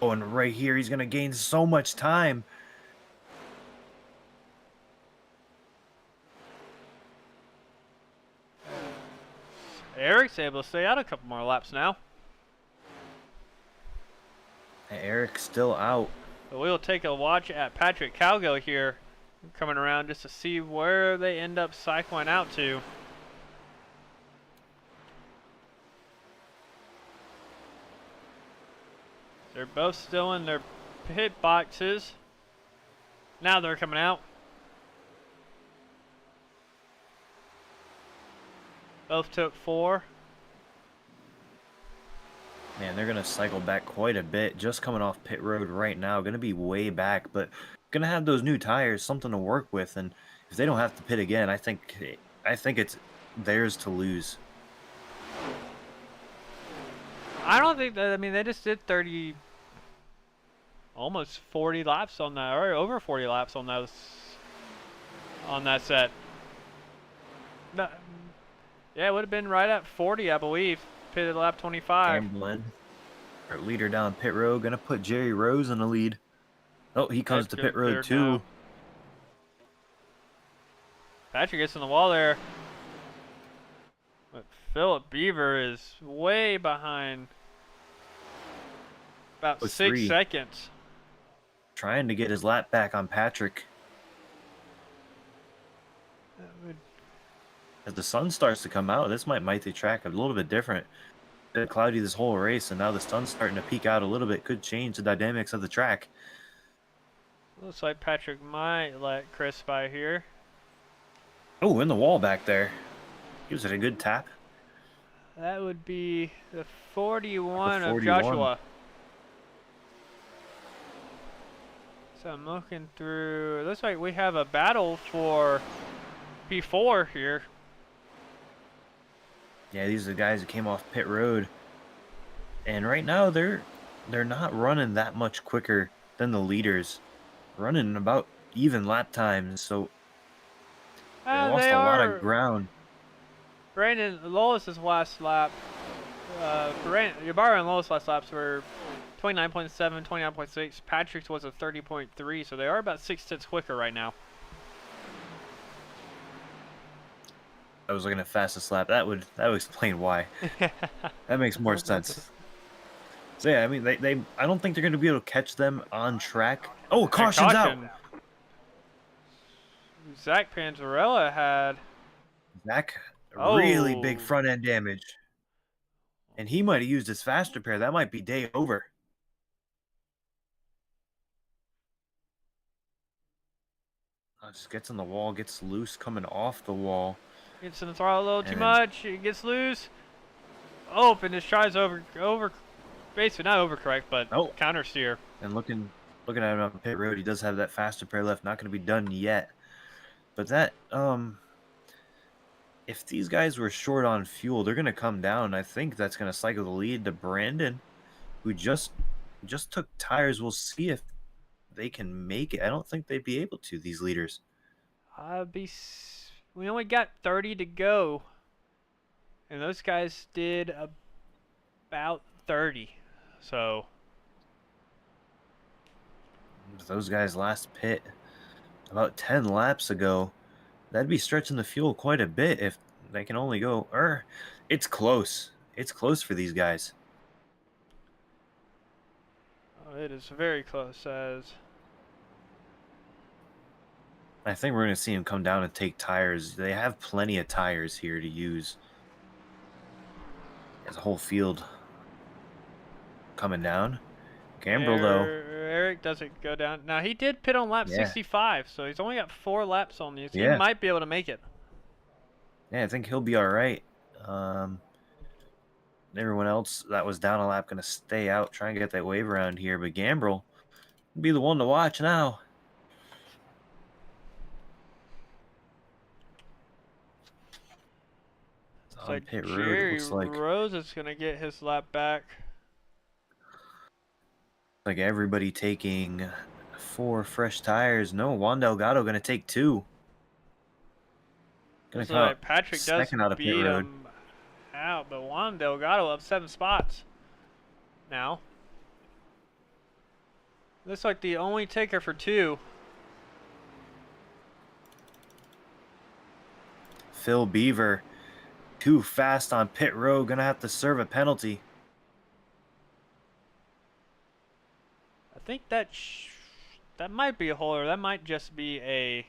Oh, and right here, he's going to gain so much time. Eric's able to stay out a couple more laps now. And Eric's still out. But we'll take a watch at Patrick Calgo here, coming around just to see where they end up cycling out to. They're both still in their pit boxes. Now they're coming out. Both took 4. Man, they're going to cycle back quite a bit. Just coming off pit road right now. Going to be way back, but going to have those new tires, something to work with. And if they don't have to pit again, I think it's theirs to lose. I don't think that, I mean, they just did almost 40 laps on that, or over 40 laps on that set. No, yeah, it would have been right at 40, I believe. Pitted lap 25. Gambling. Our leader down pit road, gonna put Jerry Rose in the lead. Oh, he comes to pit road too. Now. Patrick gets in the wall there. But Philip Beaver is way behind. About 6 seconds. Trying to get his lap back on Patrick. As the sun starts to come out, this might make the track a little bit different. It's been cloudy this whole race, and now the sun's starting to peek out a little bit. Could change the dynamics of the track. Looks like Patrick might let Chris by here. Oh, in the wall back there. Gives it a good tap. That would be the 41 The of 41. Joshua. So I'm looking through. It looks like we have a battle for P4 here. Yeah, these are the guys that came off pit road. And right now they're not running that much quicker than the leaders. Running about even lap times, so they lost a lot of ground. Brandon Lois's last lap. Ybarra and Lois' last laps were 29.7, 29.6. Patrick's was a 30.3, so they are about 6 tenths quicker right now. I was looking at fastest lap. That would explain why. That makes more sense. So yeah, I mean they I don't think they're going to be able to catch them on track. Oh, caution's out. Zach Panzarella had Zach, really big front end damage. And he might have used his fast repair. That might be day over. Just gets on the wall, gets loose coming off the wall. Gets in the throttle a little too much. It gets loose. Oh, and just tries over, basically not overcorrect, but counter steer. And looking at him on pit road, he does have that fast repair left. Not going to be done yet. But that, if these guys were short on fuel, they're going to come down. I think that's going to cycle the lead to Brandon, who just took tires. We'll see if they can make it. I don't think they'd be able to, these leaders. We only got 30 to go, and those guys did about 30. So those guys last pit about 10 laps ago. That'd be stretching the fuel quite a bit if they can only go. It's close. It's close for these guys. Oh, it is very close. As I think we're going to see him come down and take tires. They have plenty of tires here to use. There's a whole field coming down. Gambrel, though. Eric doesn't go down. Now, he did pit on lap 65, so he's only got 4 laps on these. He might be able to make it. Yeah, I think he'll be all right. Everyone else that was down a lap going to stay out, try and get that wave around here. But Gambrel will be the one to watch now. It's like pit road, Jerry Rose is going to get his lap back. Like everybody taking 4 fresh tires. No, Juan Delgado going to take 2. Gonna so like Patrick does beat him out, but Juan Delgado up 7 spots now. Looks like the only taker for 2. Phil Beaver, too fast on pit road, gonna have to serve a penalty. I think that might be a hole, or that might just be a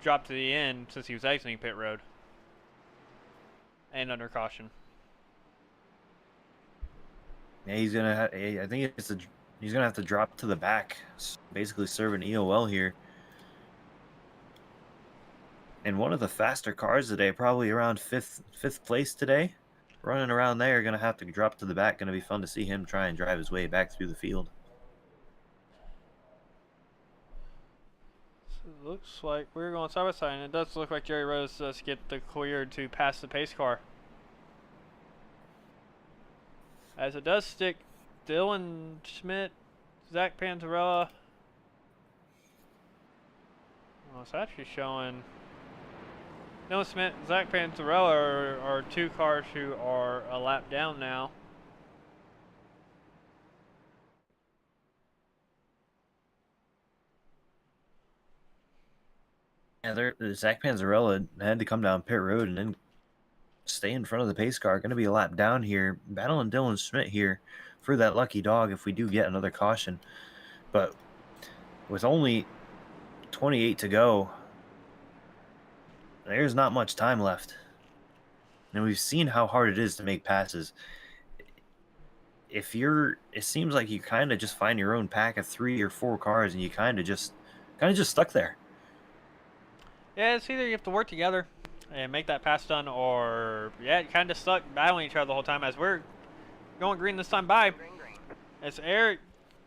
drop to the end since he was exiting pit road and under caution. Yeah, he's gonna. I think he's gonna have to drop to the back, basically serve an EOL here. And one of the faster cars today, probably around fifth place today, running around there, gonna have to drop to the back. Gonna be fun to see him try and drive his way back through the field. Looks like we're going side by side, and it does look like Jerry Rose does get the clear to pass the pace car. As it does stick Dylan Schmidt, Zach Panzarella. Well, it's actually showing Dylan Schmidt and Zach Panzarella are 2 cars who are a lap down now. Yeah, Zach Panzarella had to come down pit road and then stay in front of the pace car. Going to be a lap down here. Battling Dylan Schmidt here for that lucky dog if we do get another caution. But with only 28 to go, there's not much time left. And we've seen how hard it is to make passes. It seems like you kind of just find your own pack of 3 or 4 cars and you kind of just stuck there. Yeah, it's either you have to work together and make that pass done, or yeah, you kind of stuck battling each other the whole time. As we're going green this time by, as Eric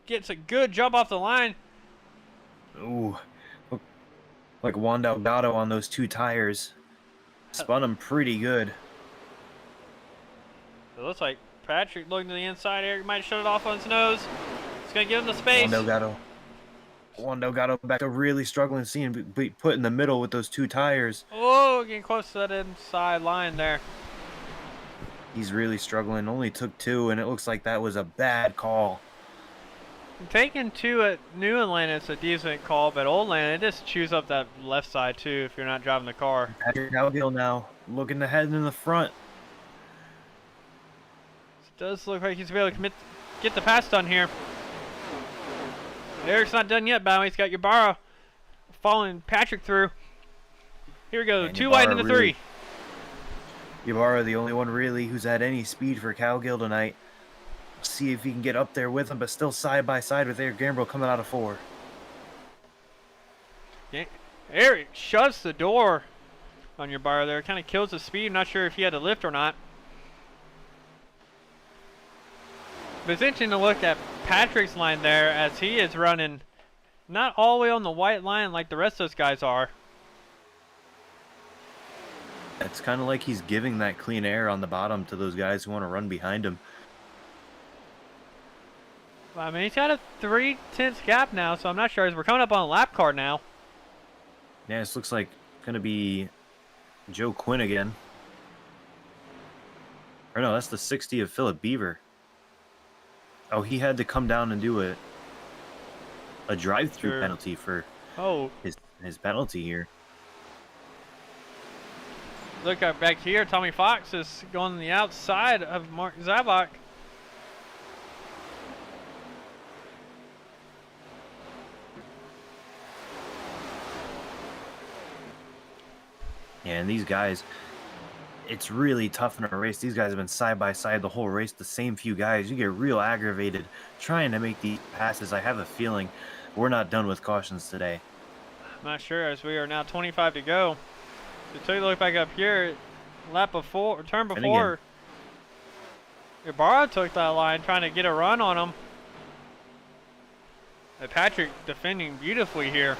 gets a good jump off the line. Ooh, like Juan Delgado on those 2 tires, spun him pretty good. It looks like Patrick looking to the inside. Eric might shut it off on his nose. It's gonna give him the space. Juan Delgado back to really struggling, seeing be put in the middle with those 2 tires. Oh, getting close to that inside line there. He's really struggling. Only took 2, and it looks like that was a bad call. Taking 2 at New Atlanta is a decent call, but Old Atlanta, it just chews up that left side too if you're not driving the car. Patrick Cowgill now looking to head in the front. It does look like he's able to get the pass done here. Eric's not done yet, Bowie. He's got Ybarra following Patrick through. Here we go, 2 wide into 3. Ybarra, the only one really who's had any speed for Cowgill tonight. See if he can get up there with him, but still side by side with Eric Gambrel coming out of 4. Yeah. Eric shuts the door on Ybarra there. Kind of kills the speed. I'm not sure if he had to lift or not. But it's interesting to look at Patrick's line there, as he is running not all the way on the white line like the rest of those guys are. It's kind of like he's giving that clean air on the bottom to those guys who want to run behind him. I mean, he's got a 3/10 gap now, so I'm not sure. As we're coming up on a lap car now. Yeah, this looks like going to be Joe Quinn again. Or no, that's the 60 of Philip Beaver. Oh, he had to come down and do a drive-through penalty for his penalty here. Look back here. Tommy Fox is going on the outside of Mark Zabak. Yeah, and these guys, it's really tough in a race. These guys have been side by side the whole race, the same few guys. You get real aggravated trying to make these passes. I have a feeling we're not done with cautions today. I'm not sure, as we are now 25 to go. So take a look back up here. Lap before, or turn before, Ibarra took that line trying to get a run on him. And Patrick defending beautifully here.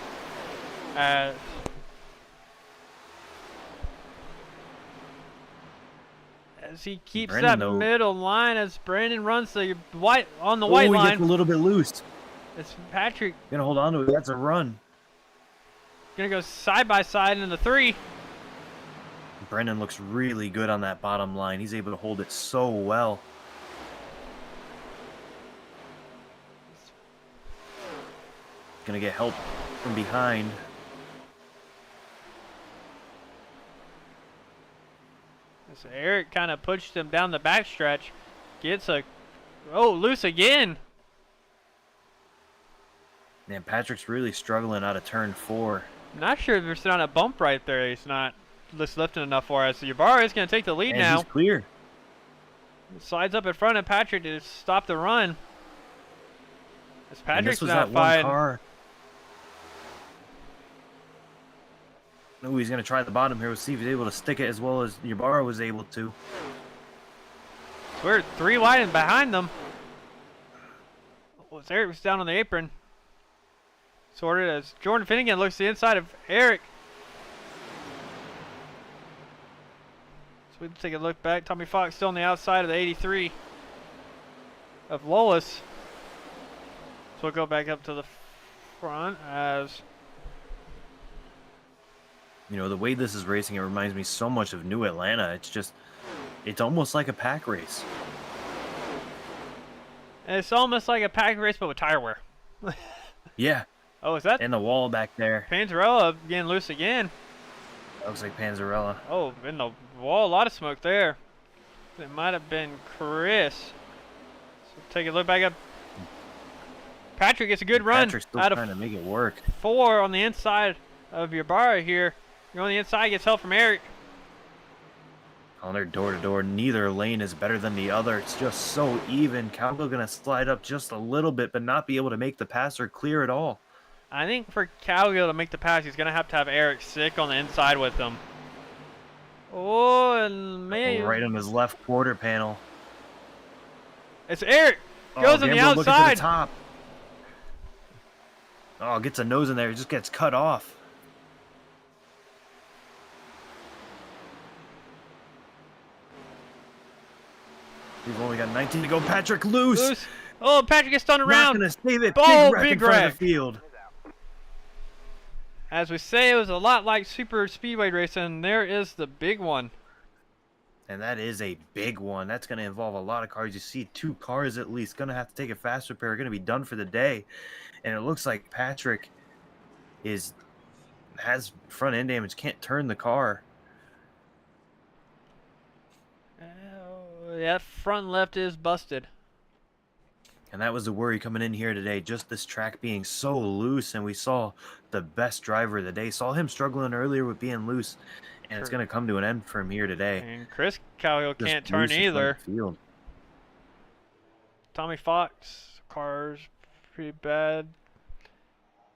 As he keeps Brendan, that though, middle line as Brandon runs the white on the oh, white he line. gets a little bit loose. It's Patrick Gonna hold on to it. That's a run. gonna go side by side in the 3. Brendan looks really good on that bottom line. He's able to hold it so well. Gonna get help from behind. So Eric kind of pushed him down the backstretch. Gets a loose again. Man, Patrick's really struggling out of turn 4. Not sure if there's not a bump right there. He's not just lifting enough for us. So Ybarra is going to take the lead And now. he's clear. Slides up in front of Patrick to stop the run. As And Patrick's this was not that one fighting. car. Oh, he's going to try the bottom here. We'll see if he's able to stick it as well as Ybarra was able to. So we're 3 wide and behind them. Well, Eric was down on the apron. Sorted as Jordan Finnegan looks the inside of Eric. So we can take a look back. Tommy Fox still on the outside of the 83 of Lolis. So we'll go back up to the front as... You know, the way this is racing, it reminds me so much of New Atlanta. It's almost like a pack race. It's almost like a pack race, but with tire wear. Yeah. Oh, is that And the wall back there. Panzarella getting loose again? That looks like Panzarella. Oh, in the wall, a lot of smoke there. It might have been Chris. So take a look back up. Patrick gets a good run Patrick's still out trying of to make it work. 4 on the inside of Ybarra here. You're on the inside, gets help from Eric. On their door to door, neither lane is better than the other. It's just so even. Calgo gonna slide up just a little bit, but not be able to make the pass or clear at all. I think for Calgill to make the pass, he's going to have Eric sick on the inside with him. Oh, and man. Right on his left quarter panel. It's Eric. Goes on the Gamble looking to outside. the top. Oh, gets a nose in there. He just gets cut off. We've only got 19 to go. Patrick loose. Oh, Patrick gets spun Not around. gonna save it. Oh, Big wreck in big front wreck. of the field. As we say, it was a lot like super speedway racing. And there is the big one. And that is a big one. That's going to involve a lot of cars. You see 2 cars at least. Going to have to take a fast repair. Going to be done for the day. And it looks like Patrick has front end damage. Can't turn the car. That front left is busted. And that was the worry coming in here today. Just this track being so loose. And we saw the best driver of the day. Saw him struggling earlier with being loose. And it's going to come to an end for him here today. And Chris Calgill Just can't turn loose in front either. of the field. Tommy Fox, car's pretty bad.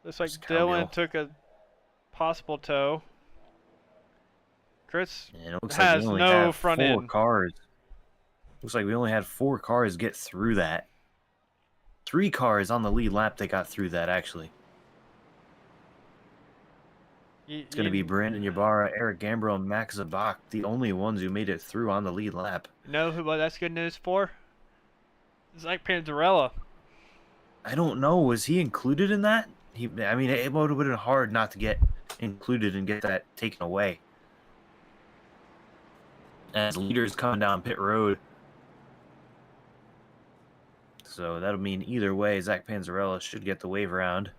Looks like Just Dylan Calgill. took a possible tow. Chris And it looks has like we only no have front 4 end. cars. Looks like we only had 4 cars get through that. 3 cars on the lead lap that got through that, actually. It's going to be Brandon Ybarra, Eric Gambrill, and Max Zabak, the only ones who made it through on the lead lap. You know what that's good news for? Zach Panzarella. I don't know. Was he included in that? I mean, it would have been hard not to get included and get that taken away. As leaders coming down pit road. So that'll mean either way, Zach Panzarella should get the wave around.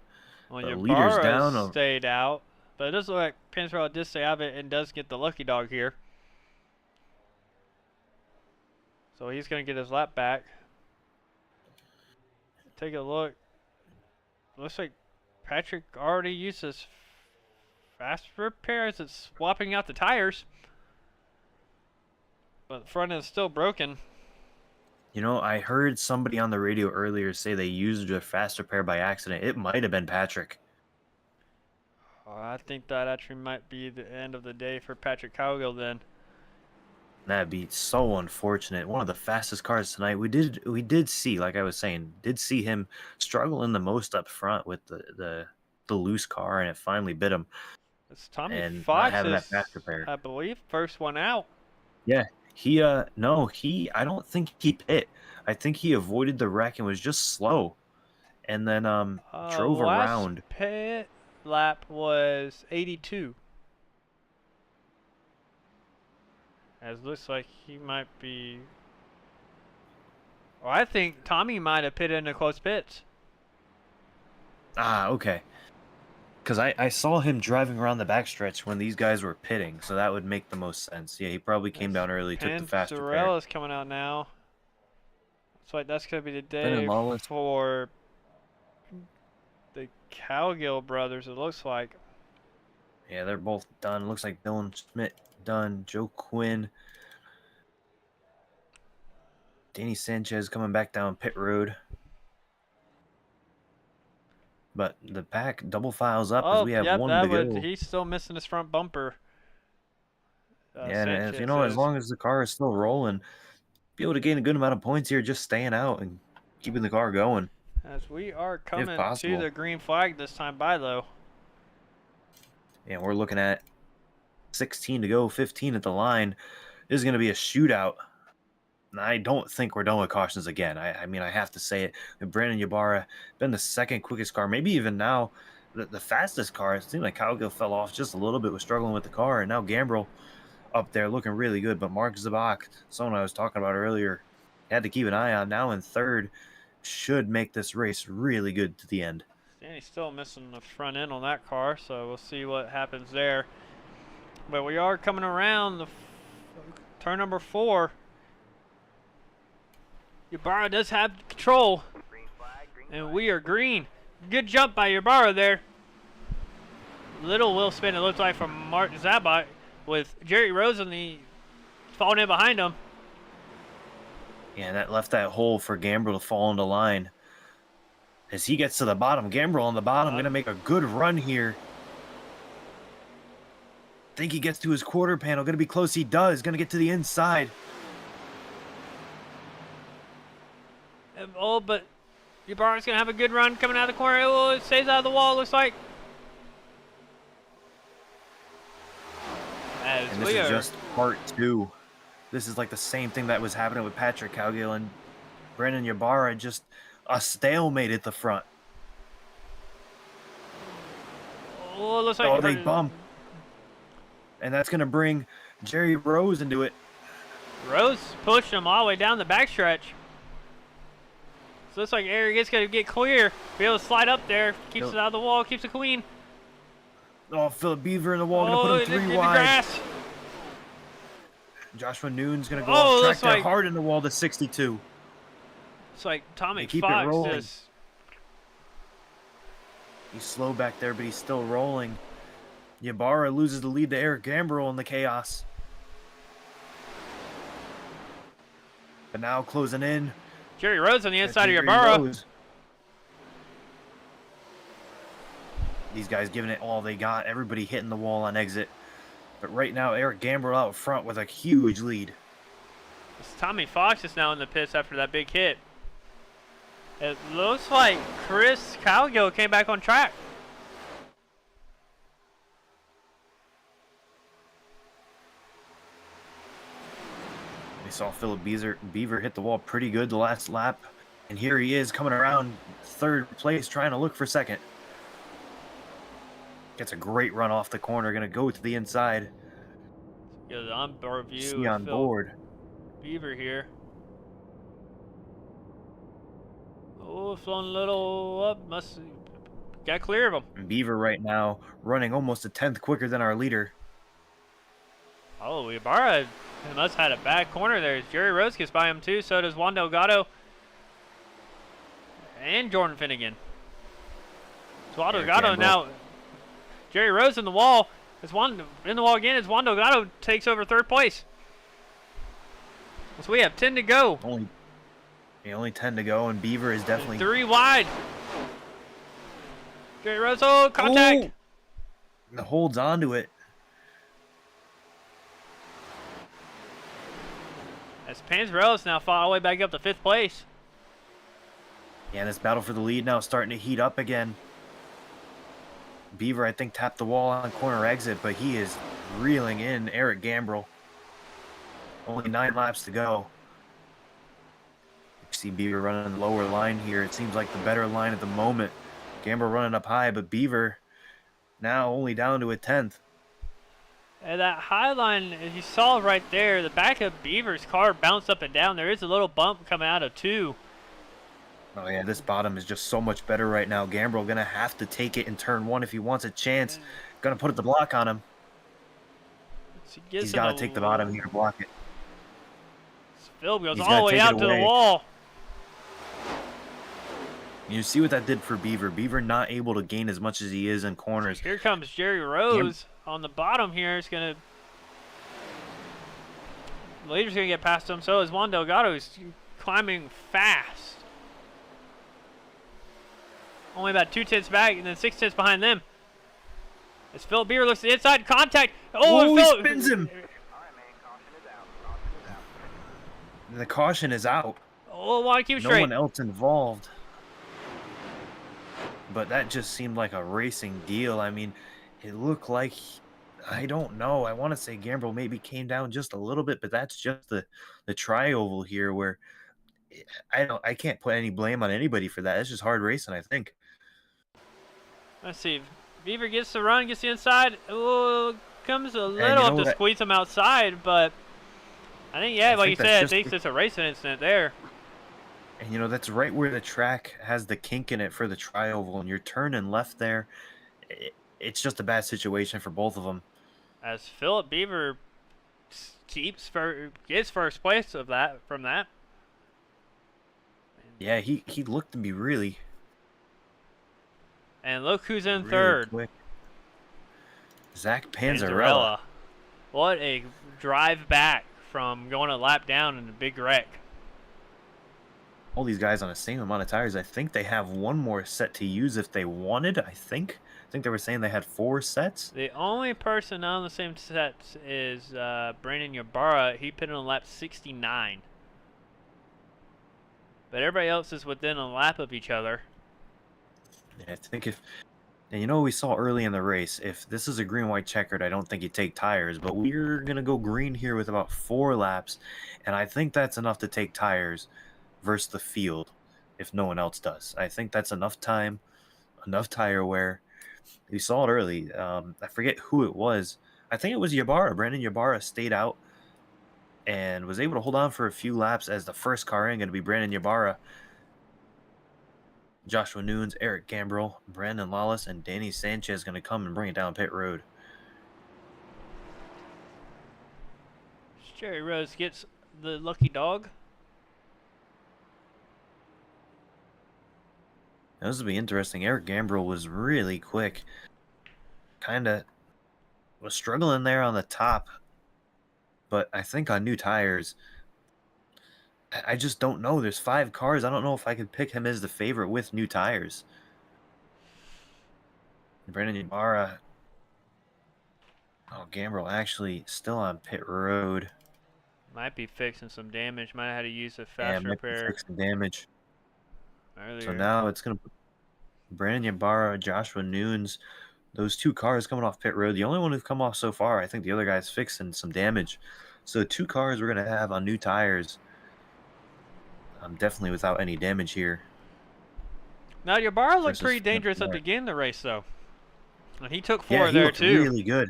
Well, The leader's Ybarra down. stayed out. But it does look like Pansperell did stay out of it and does get the lucky dog here. So he's going to get his lap back. Take a look. Looks like Patrick already used his fast repair as it's swapping out the tires. But the front end's still broken. You know, I heard somebody on the radio earlier say they used a fast repair by accident. It might have been Patrick. I think that actually might be the end of the day for Patrick Cowgill then. That'd be so unfortunate. One of the fastest cars tonight. We did see, like I was saying, did see him struggling the most up front with the loose car, and it finally bit him. It's Tommy And not Fox having that is, fast repair. I believe, first one out. Yeah, I don't think he pit. I think he avoided the wreck and was just slow, and then drove last around. Pit lap was 82. As looks like he might be. Well, I think Tommy might have pitted into close pits. Ah, okay. Because I saw him driving around the backstretch when these guys were pitting, so that would make the most sense. Yeah, he probably came down early, took the fast repair. is coming out now. So that's going to be the Been in day Lawless. for the Cowgill brothers, it looks like. Yeah, they're both done. Looks like Dylan Schmidt done. Joe Quinn. Danny Sanchez coming back down pit road. But the pack double files up as we have one to go. He's still missing his front bumper. Yeah, and you know, as long as the car is still rolling, be able to gain a good amount of points here just staying out and keeping the car going. As we are coming to the green flag this time by, though. And we're looking at 16 to go, 15 at the line. This is going to be a shootout. And I don't think we're done with cautions again. I mean, I have to say it. Brandon Ybarra been the second quickest car, maybe even now the fastest car. It seemed like Cowgill fell off just a little bit, was struggling with the car, and now Gambrel up there looking really good. But Mark Zabak, someone I was talking about earlier, had to keep an eye on. Now in third, should make this race really good to the end. Danny's still missing the front end on that car, so we'll see what happens there. But we are coming around the turn number 4. Ybarra does have control, and we are green. Good jump by Ybarra there. Little wheel spin, it looks like, from Mark Zabak, with Jerry Rose falling in behind him. Yeah, that left that hole for Gambrel to fall into line. As he gets to the bottom, Gambrel on the bottom, going to make a good run here. Think he gets to his quarter panel. Going to be close. He does. Going to get to the inside. Oh, but Ybarra's going to have a good run coming out of the corner. Oh, it stays out of the wall, looks like. And this is just part 2. This is like the same thing that was happening with Patrick Cowgill and Brandon Ybarra, just a stalemate at the front. Oh, it looks like they bump. And that's going to bring Jerry Rose into it. Rose pushed him all the way down the backstretch. So it looks like Eric is going to get clear, be able to slide up there, keeps it out of the wall, keeps it clean. Oh, Philip Beaver in the wall, going to put him 3 wide. Grass. Joshua Noon's going to go off track there, hard in the wall to 62. It's like Tommy keep Fox it rolling. just... He's slow back there, but he's still rolling. Ybarra loses the lead to Eric Gambrel in the chaos. But now closing in. Jerry Rose on the inside of Ybarra. These guys giving it all they got. Everybody hitting the wall on exit. But right now, Eric Gambrel out front with a huge lead. It's Tommy Fox is now in the pits after that big hit. It looks like Chris Cowgill came back on track. We saw Philip Beaver hit the wall pretty good the last lap. And here he is coming around third place, trying to look for second. Gets a great run off the corner, going to go to the inside. Yeah, the onboard view. See on board. Beaver here. Oh, flown a little up. got clear of him. And Beaver right now running almost a tenth quicker than our leader. Oh, Ibarra must have had a bad corner there. Jerry Rose gets by him too. So does Juan Delgado and Jordan Finnegan. So Juan Delgado now. Jerry Rose in the wall. Is Juan in the wall again? As Juan Delgado takes over third place. So we have 10 to go. Only 10 to go, and Beaver is definitely 3 wide. Jerry Rose, oh, contact. Oh, holds on to it. As Panzarellas now fought all the way back up to 5th place. Yeah, this battle for the lead now starting to heat up again. Beaver, I think, tapped the wall on corner exit, but he is reeling in Eric Gambrell. Only 9 laps to go. You see Beaver running the lower line here. It seems like the better line at the moment. Gambrell running up high, but Beaver now only down to a 10th. And that high line, as you saw right there, the back of Beaver's car bounced up and down. There is a little bump coming out of 2. Oh, yeah, this bottom is just so much better right now. Gambrell going to have to take it in turn 1 if he wants a chance. Going to put the block on him. He's got to take the bottom here to block it. Phil goes all the way out to the wall. You see what that did for Beaver. Beaver not able to gain as much as he is in corners. Here comes Jerry Rose on the bottom here. It's going to... The leader's going to get past him. So is Juan Delgado, who's climbing fast. Only about 2 tenths back and then 6 tenths behind them. As Phil Beaver looks to the inside, contact. Oh, he Phil spins him. The caution is out. Oh, want to keep straight. No one else involved. But that just seemed like a racing deal. I mean, it looked like, I don't know. I want to say Gambrell maybe came down just a little bit, but that's just the tri-oval here where I can't put any blame on anybody for that. It's just hard racing, I think. Let's see. Beaver gets the run, gets the inside. Oh, comes a little up to squeeze him outside, but I think, like you said, I think it's a racing incident there. And, you know, that's right where the track has the kink in it for the tri-oval, and you're turning left there. It's just a bad situation for both of them. As Philip Beaver gets first place from that. Yeah, he looked to be really... And look who's in third. Quick. Zach Panzarella. What a drive back from going a lap down in a big wreck. All these guys on the same amount of tires. I think they have one more set to use if they wanted, I think they were saying they had 4 sets. The only person on the same sets is Brandon Ybarra. He pitted on lap 69. But everybody else is within a lap of each other. Yeah, I think and you know, we saw early in the race, if this is a green-white checkered, I don't think you take tires, but we're going to go green here with about 4 laps, and I think that's enough to take tires versus the field if no one else does. I think that's enough time, enough tire wear. We saw it early. I forget who it was. I think it was Ybarra. Brandon Ybarra stayed out and was able to hold on for a few laps as the first car in going to be Brandon Ybarra. Joshua Nunes, Eric Gambrell, Brandon Lawless, and Danny Sanchez going to come and bring it down pit road. Jerry Rose gets the lucky dog. Now, this will be interesting. Eric Gambrell was really quick. Kind of was struggling there on the top. But I think on new tires, I just don't know. There's 5 cars. I don't know if I could pick him as the favorite with new tires. Brandon Ybarra. Oh, Gambrell actually still on pit road. Might be fixing some damage. Might have had to use a fast repair. Fixing damage. Earlier. So now it's going to put Brandon Ybarra, Joshua Nunes, those 2 cars coming off pit road. The only one who've come off so far, I think the other guy's fixing some damage. So 2 cars we're going to have on new tires. Definitely without any damage here. Now, Ybarra looked pretty dangerous at the beginning of the race, though. And he took 4 there, too. Really good.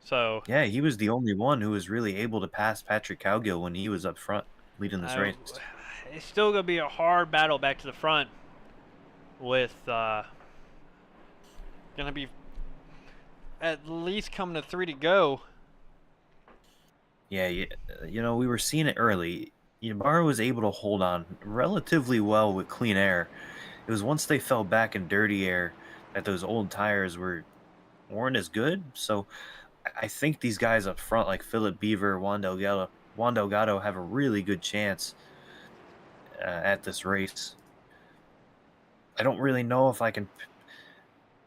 So yeah, he was the only one who was really able to pass Patrick Cowgill when he was up front leading this race. It's still going to be a hard battle back to the front with going to be at least coming to 3 to go. Yeah, you know, we were seeing it early. Ybarra was able to hold on relatively well with clean air. It was once they fell back in dirty air that those old tires weren't as good. So I think these guys up front, like Philip Beaver, Juan Delgado, have a really good chance at this race. I don't really know if I can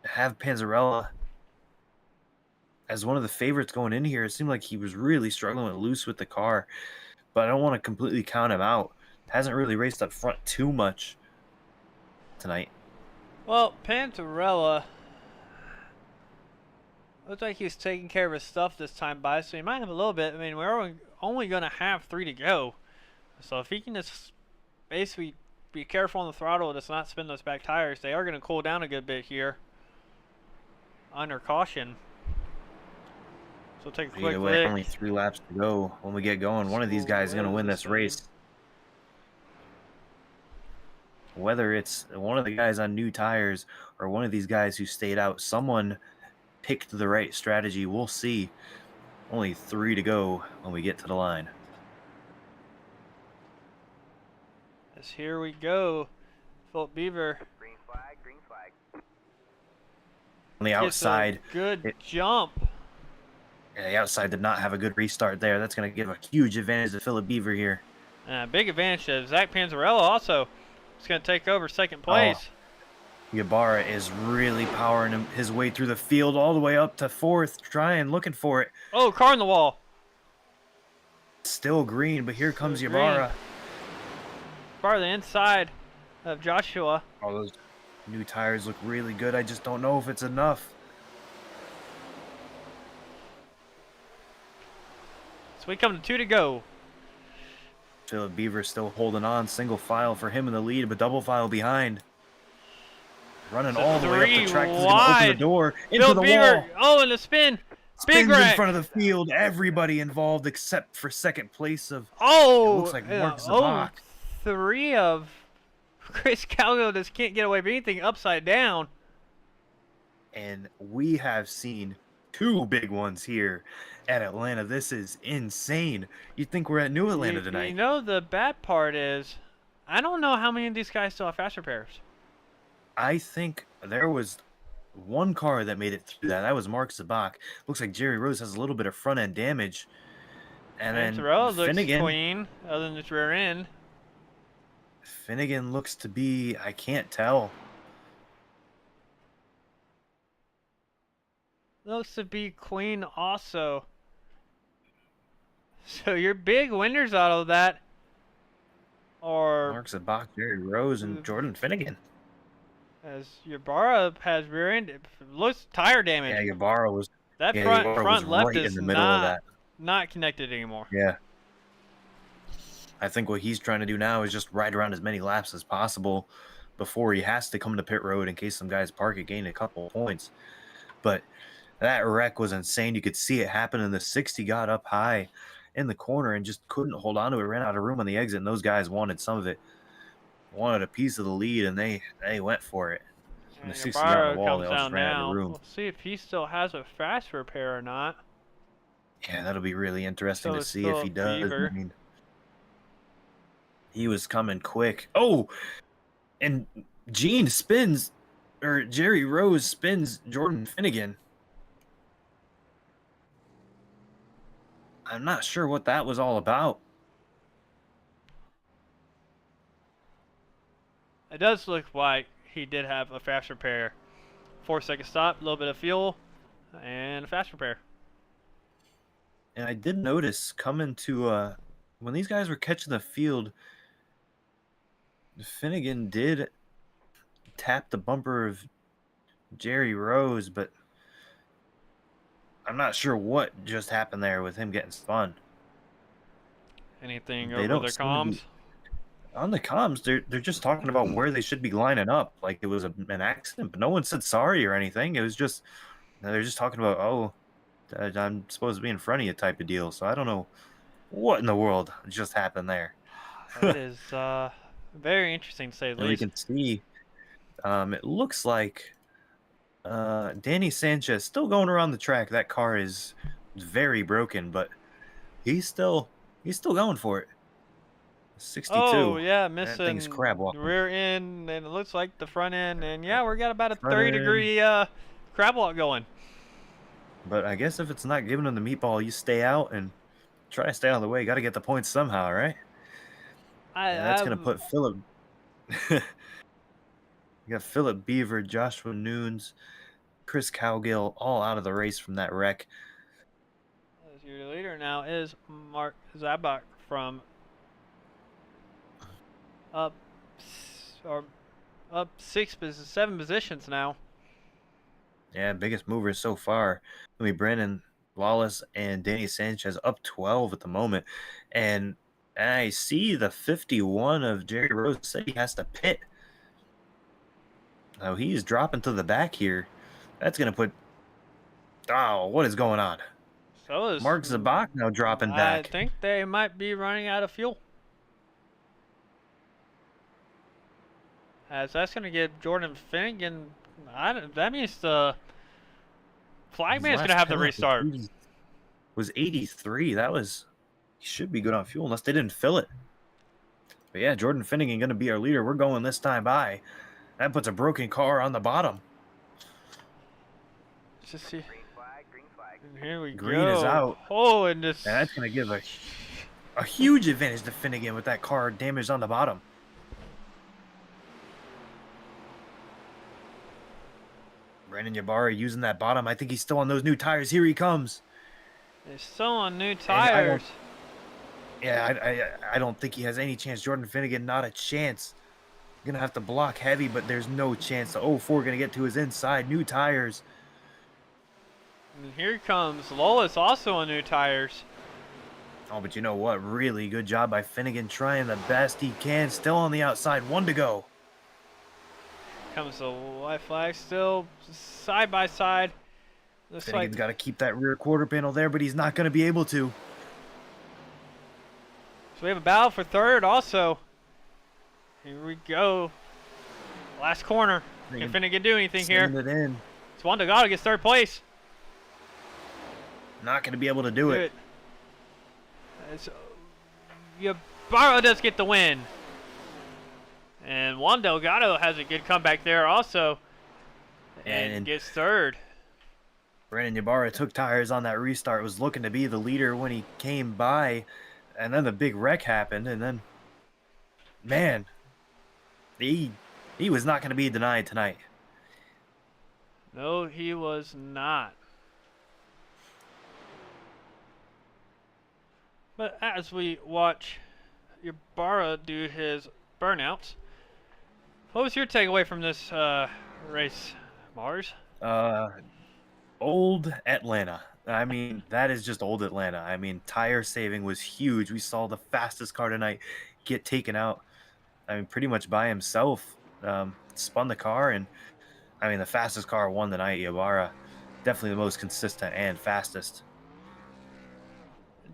have Panzarella as one of the favorites going in here. It seemed like he was really struggling loose with the car, but I don't want to completely count him out. Hasn't really raced up front too much tonight. Well, Panzarella looked like he was taking care of his stuff this time by, so he might have a little bit. I mean, we're only going to have 3 to go. So if he can just basically be careful on the throttle and just not spin those back tires, they are going to cool down a good bit here under caution. So take a quick Either way, look. only 3 laps to go when we get going. One of these guys is going to win this race. Whether it's one of the guys on new tires or one of these guys who stayed out, someone picked the right strategy. We'll see. Only 3 to go when we get to the line. As here we go. Philip Beaver. Green flag, green flag. On the outside. Good jump. Yeah, the outside did not have a good restart there. That's going to give a huge advantage to Philip Beaver here. Big advantage to Zach Panzarella also. He's going to take over second place. Ybarra is really powering his way through the field all the way up to 4th, looking for it. Oh, car in the wall. Still green, but here comes Still Ybarra. Far the inside of Joshua. All those new tires look really good. I just don't know if it's enough. So we come to 2 to go. Philip Beaver still holding on. Single file for him in the lead, but double file behind. Running So all the way up the track. He's going to wide. open the door into Philip the Beaver. wall. Oh, and the spin. Big Spins wreck. in front of the field. Everybody involved except for second place of. Oh, It looks like Mark Zabak. 3 of Chris Calgo just can't get away with anything upside down. And we have seen 2 big ones here at Atlanta. This is insane. You'd think we're at New Atlanta tonight. You know, the bad part is, I don't know how many of these guys still have fast repairs. I think there was one car that made it through that. That was Mark Zabak. Looks like Jerry Rose has a little bit of front end damage. And then looks Finnegan. clean, other than its rear end. Finnegan looks to be, I can't tell. Looks to be clean also. So your big winners out of that are Mark Zabak, Jerry Rose, and Jordan Finnegan. as Ybarra has rear end. Looks tire damage. Yeah, Ybarra was. That Ybarra front was left right is in the middle of that. not connected anymore. Yeah. I think what he's trying to do now is just ride around as many laps as possible before he has to come to pit road in case some guys park it, gain a couple of points. But that wreck was insane. You could see it happen in the 60, got up high in the corner and just couldn't hold on to it, ran out of room on the exit, and those guys wanted some of it. Wanted a piece of the lead, and they went for it. And the 60 got on the wall, they all just ran out of the room. We'll see if he still has a fast repair or not. Yeah, that'll be really interesting So to is see if he Philip does. Beaver. I mean, he was coming quick. Oh, and Jerry Rose spins Jordan Finnegan. I'm not sure what that was all about. It does look like he did have a fast repair. 4-second stop, a little bit of fuel, and a fast repair. And I did notice coming to when these guys were catching the field, Finnegan did tap the bumper of Jerry Rose, but I'm not sure what just happened there with him getting spun. Anything They over don't their seem to comms? be- On the comms, they're just talking about where they should be lining up, like it was an accident, but no one said sorry or anything. It was just they're just talking about, oh, I'm supposed to be in front of you type of deal. So I don't know what in the world just happened there. It is very interesting to say the And you least. can see, it looks like Danny Sanchez still going around the track. That car is very broken, but he's still going for it. 62. Oh yeah, That thing's missing crab walking. rear end, and it looks like the front end, and yeah, we got about a Front 30-degree crab walk going. But I guess if it's not giving him the meatball, you stay out and try to stay out of the way. Got to get the points somehow, right? And that's gonna put Philip. You got Philip Beaver, Joshua Nunes, Chris Cowgill, all out of the race from that wreck. Your leader now is Mark Zabak from up 7 positions now. Yeah, biggest movers so far. I mean, Brandon Wallace and Danny Sanchez up 12 at the moment. And I see the 51 of Jerry Rose say he has to pit. Oh, he's dropping to the back here. That's going to put... Oh, what is going on? So is Mark Zabak now dropping back. I think they might be running out of fuel. As that's going to get Jordan Finnegan... that means the flagman's going to have the restart. Was 83. That was... He should be good on fuel unless they didn't fill it. But yeah, Jordan Finnegan going to be our leader. We're going this time by. That puts a broken car on the bottom. Let's just see. Green flag, green flag. And here we Green go. is out. Oh, and this... And that's going to give a huge advantage to Finnegan with that car damaged on the bottom. Brandon Ybarra using that bottom. I think he's still on those new tires. Here he comes. They're still on new tires. I don't think he has any chance. Jordan Finnegan, not a chance. Gonna have to block heavy, but there's no chance. The 04 gonna get to his inside. New tires. And here comes Lois, also on new tires. Oh, but you know what? Really good job by Finnegan, trying the best he can. Still on the outside. 1 to go. Comes the white flag, still side by side. Looks Finnegan's like got to keep that rear quarter panel there, but he's not going to be able to. so we have a battle for third also. Here we go. Last corner. Can Finnegan do anything here? Send it in. Juan Delgado gets third place. Not going to be able to do it. Ybarra does get the win. And Juan Delgado has a good comeback there also. And gets third. Brandon Ybarra took tires on that restart. Was looking to be the leader when he came by. And then the big wreck happened. And then, man, he was not going to be denied tonight. No, he was not. But as we watch Ybarra do his burnouts, what was your takeaway from this race, Mars? Old Atlanta. I mean, that is just old Atlanta. I mean, tire saving was huge. We saw the fastest car tonight get taken out. I mean, pretty much by himself. Spun the car, and I mean, the fastest car won the night. Ybarra, definitely the most consistent and fastest.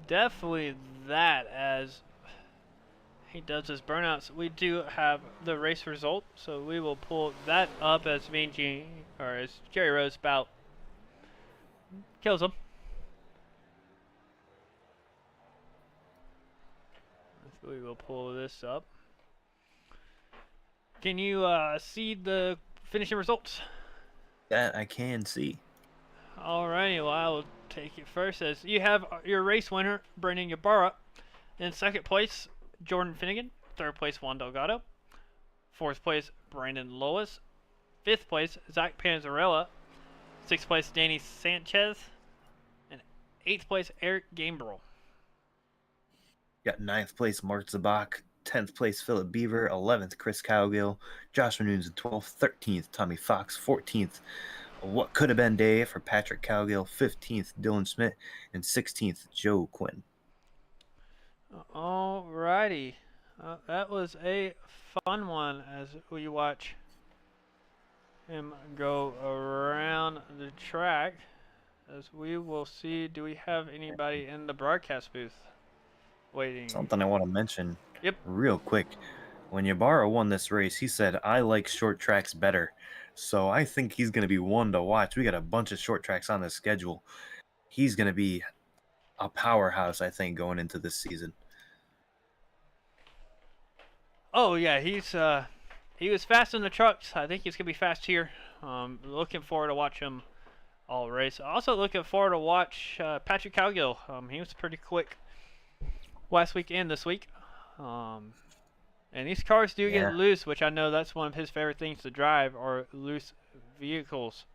Definitely that, as he does his burnouts. We do have the race result, so we will pull that up as as Jerry Rose about kills him. So we will pull this up. Can you see the finishing results? That I can see. Alrighty, well, I will take it first. As you have your race winner, Brandon Ybarra. In second place, Jordan Finnegan. Third place, Juan Delgado. Fourth place, Brandon Lois. Fifth place, Zach Panzarella. Sixth place, Danny Sanchez. And eighth place, Eric Gambrel. Got ninth place, Mark Zabak. 10th place, Philip Beaver. 11th, Chris Cowgill. Joshua Nunes in 12th. 13th, Tommy Fox. 14th, what could have been day for Patrick Cowgill. 15th, Dylan Smith. And 16th, Joe Quinn. Alrighty. That was a fun one as we watch him go around the track. As we will see, do we have anybody in the broadcast booth waiting? Something I want to mention Yep. real quick. when Ybarra won this race, he said, I like short tracks better. So I think he's going to be one to watch. We got a bunch of short tracks on the schedule. He's going to be a powerhouse, I think, going into this season. Oh yeah, he was fast in the trucks. I think he's gonna be fast here. Looking forward to watch him all race. Also looking forward to watch Patrick Cowgill. He was pretty quick last week and this week. And these cars do get loose, which I know that's one of his favorite things to drive, are loose vehicles.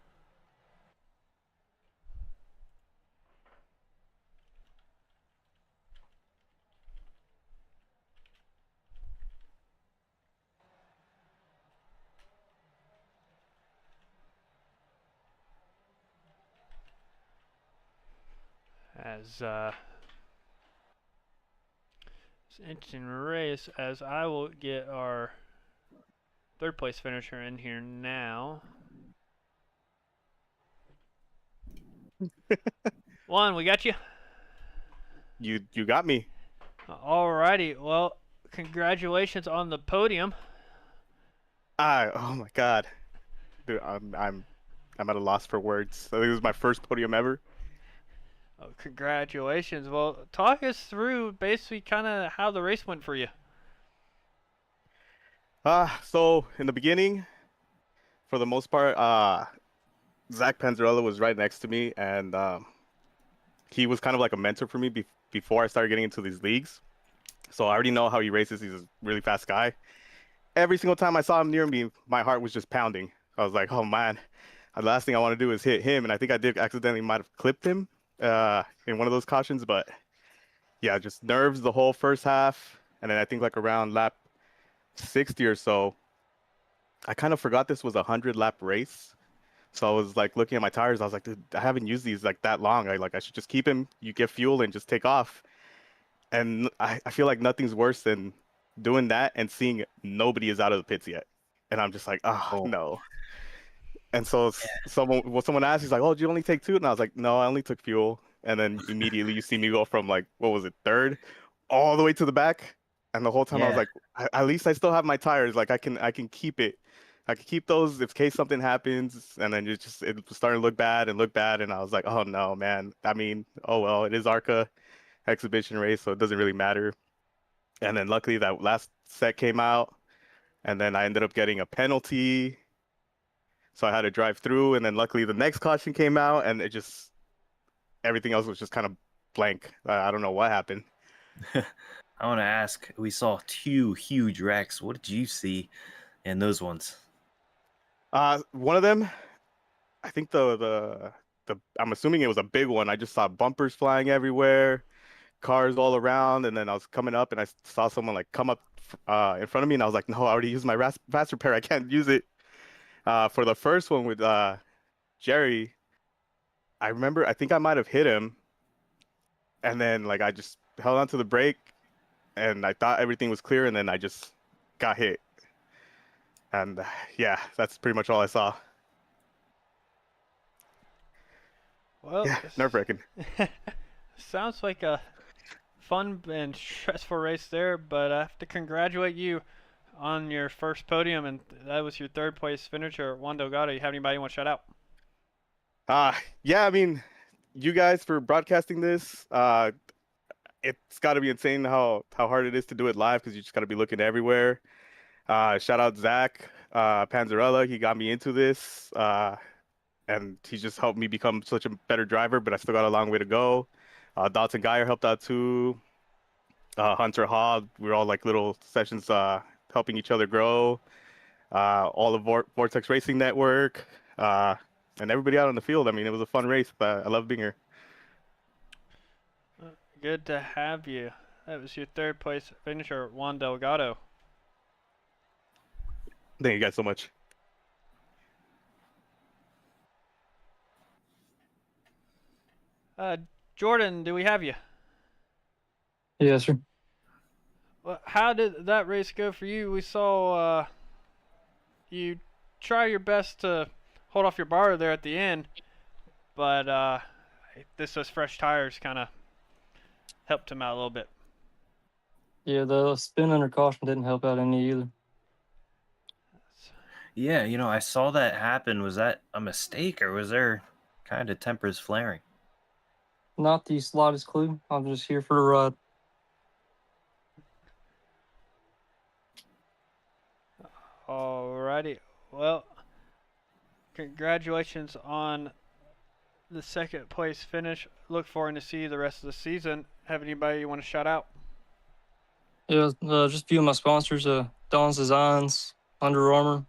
As it's an interesting race, as I will get our third place finisher in here now. Juan, we got you. You got me. Alrighty, well, congratulations on the podium. Oh my God, dude, I'm at a loss for words. I think this is my first podium ever. Oh, congratulations. Well, talk us through basically kind of how the race went for you. So in the beginning, for the most part, Zach Panzarella was right next to me, and he was kind of like a mentor for me before I started getting into these leagues. So I already know how he races. He's a really fast guy. Every single time I saw him near me, my heart was just pounding. I was like, oh man, the last thing I want to do is hit him. And I think I did accidentally might have clipped him in one of those cautions. But yeah, just nerves the whole first half. And then I think like around lap 60 or so, I kind of forgot this was a 100-lap race. So I was like looking at my tires. I was like, dude, I haven't used these like that long. I should just keep him. You get fuel and just take off. And I feel like nothing's worse than doing that and seeing nobody is out of the pits yet. And I'm just like, oh. No. And so someone asked, he's like, oh, did you only take 2? And I was like, no, I only took fuel. And then immediately you see me go from like, what was it, 3rd, all the way to the back. And the whole time I was like, at least I still have my tires. Like I can keep it. I can keep those in case something happens. And then it was starting to look bad. And I was like, oh no, man. I mean, oh well, it is Arca exhibition race, so it doesn't really matter. And then luckily that last set came out, and then I ended up getting a penalty, so I had to drive through. And then luckily the next caution came out, and everything else was just kind of blank. I don't know what happened. I want to ask, we saw 2 huge wrecks. What did you see in those ones? One of them, I think the I'm assuming it was a big one. I just saw bumpers flying everywhere, cars all around, and then I was coming up and I saw someone like come up in front of me, and I was like, no, I already used my fast repair. I can't use it. For the first one with Jerry, I think I might have hit him, and then like I just held onto the brake, and I thought everything was clear, and then I just got hit. And yeah, that's pretty much all I saw. Well, yeah, nerve-wracking. Sounds like a fun and stressful race there, but I have to congratulate you on your first podium, and that was your 3rd place finisher, Juan Delgado. You have anybody you want to shout out? Yeah, I mean, you guys for broadcasting this. It's got to be insane how hard it is to do it live, because you just got to be looking everywhere. Shout out Zach Panzarella. He got me into this, and he just helped me become such a better driver, but I still got a long way to go. Dalton Geyer helped out too. Hunter Hall, we were all like little sessions helping each other grow. All the Vortex Racing Network, and everybody out on the field. I mean, it was a fun race, but I love being here. Good to have you. That was your 3rd place finisher, Juan Delgado. Thank you guys so much. Jordan, do we have you? Yes, sir. Well, how did that race go for you? We saw you try your best to hold off your bar there at the end, but those fresh tires kind of helped him out a little bit. Yeah, the spin under caution didn't help out any either. Yeah, I saw that happen. Was that a mistake or was there kind of tempers flaring? Not the slightest clue. I'm just here for the ride. Alrighty. Well, congratulations on the second place finish. Look forward to see you the rest of the season. Have anybody you want to shout out? Yeah, just a few of my sponsors, Dawn's Designs, Under Armour,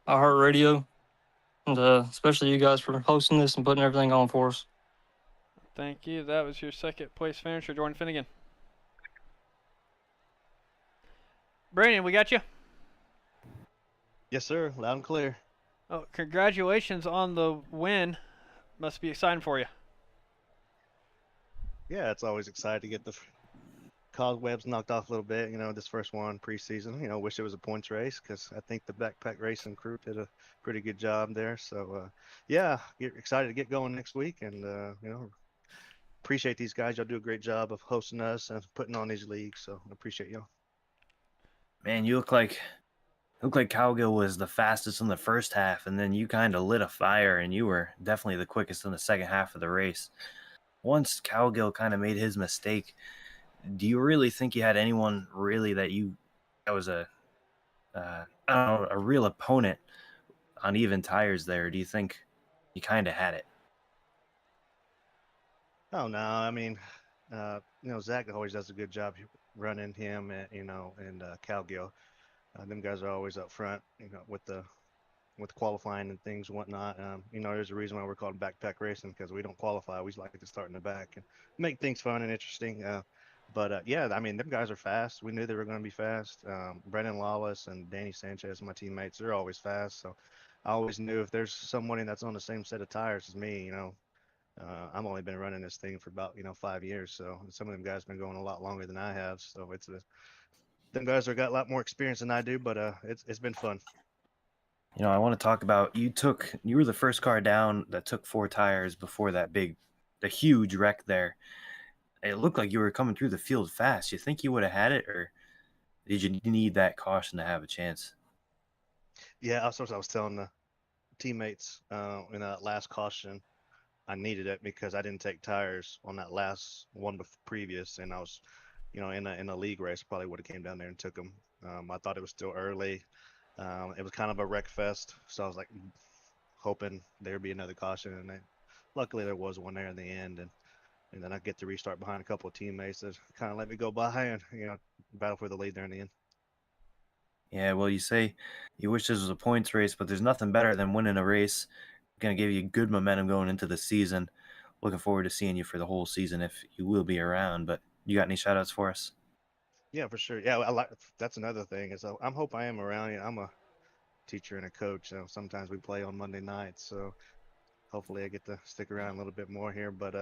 iHeartRadio, and especially you guys for hosting this and putting everything on for us. Thank you. That was your second place finisher, Jordan Finnegan. Brandon, we got you. Yes, sir. Loud and clear. Oh, congratulations on the win. Must be exciting for you. Yeah, it's always exciting to get the cobwebs knocked off a little bit. This first one preseason. Wish it was a points race because I think the backpack racing crew did a pretty good job there. So, yeah, get excited to get going next week, and appreciate these guys. Y'all do a great job of hosting us and putting on these leagues. So, I appreciate y'all. Man, you look like Cowgill was the fastest in the first half, and then you kind of lit a fire, and you were definitely the quickest in the second half of the race. Once Cowgill kind of made his mistake, do you really think you had anyone really that was a I don't know, a real opponent on even tires there? Do you think you kind of had it? Oh no, I mean, Zach always does a good job running him, and Cowgill. Them guys are always up front, with qualifying and things and whatnot. There's a reason why we're called backpack racing because we don't qualify. We like to start in the back and make things fun and interesting. But yeah, I mean, them guys are fast. We knew they were going to be fast. Brendan Lawless and Danny Sanchez, my teammates, they're always fast. So I always knew if there's somebody that's on the same set of tires as me, I've only been running this thing for about 5 years. So some of them guys been going a lot longer than I have. So them guys have got a lot more experience than I do. But it's been fun. I want to talk about you were the first car down that took 4 tires before the huge wreck there. It looked like you were coming through the field fast. You think you would have had it, or did you need that caution to have a chance? Yeah, I was telling the teammates in that last caution, I needed it because I didn't take tires on that last one previous, and I was, in a league race, probably would have came down there and took them. I thought it was still early. It was kind of a wreck fest, so I was like hoping there'd be another caution, and luckily there was one there in the end, and then I get to restart behind a couple of teammates that kind of let me go by and battle for the lead there in the end. Yeah, well, you say you wish this was a points race, but there's nothing better than winning a race. Going to give you good momentum going into the season. Looking forward to seeing you for the whole season if you will be around. But you got any shout outs for us? Yeah, for sure. Yeah, that's another thing is I hope I am around. I'm a teacher and a coach. Sometimes we play on Monday nights, so hopefully I get to stick around a little bit more here. But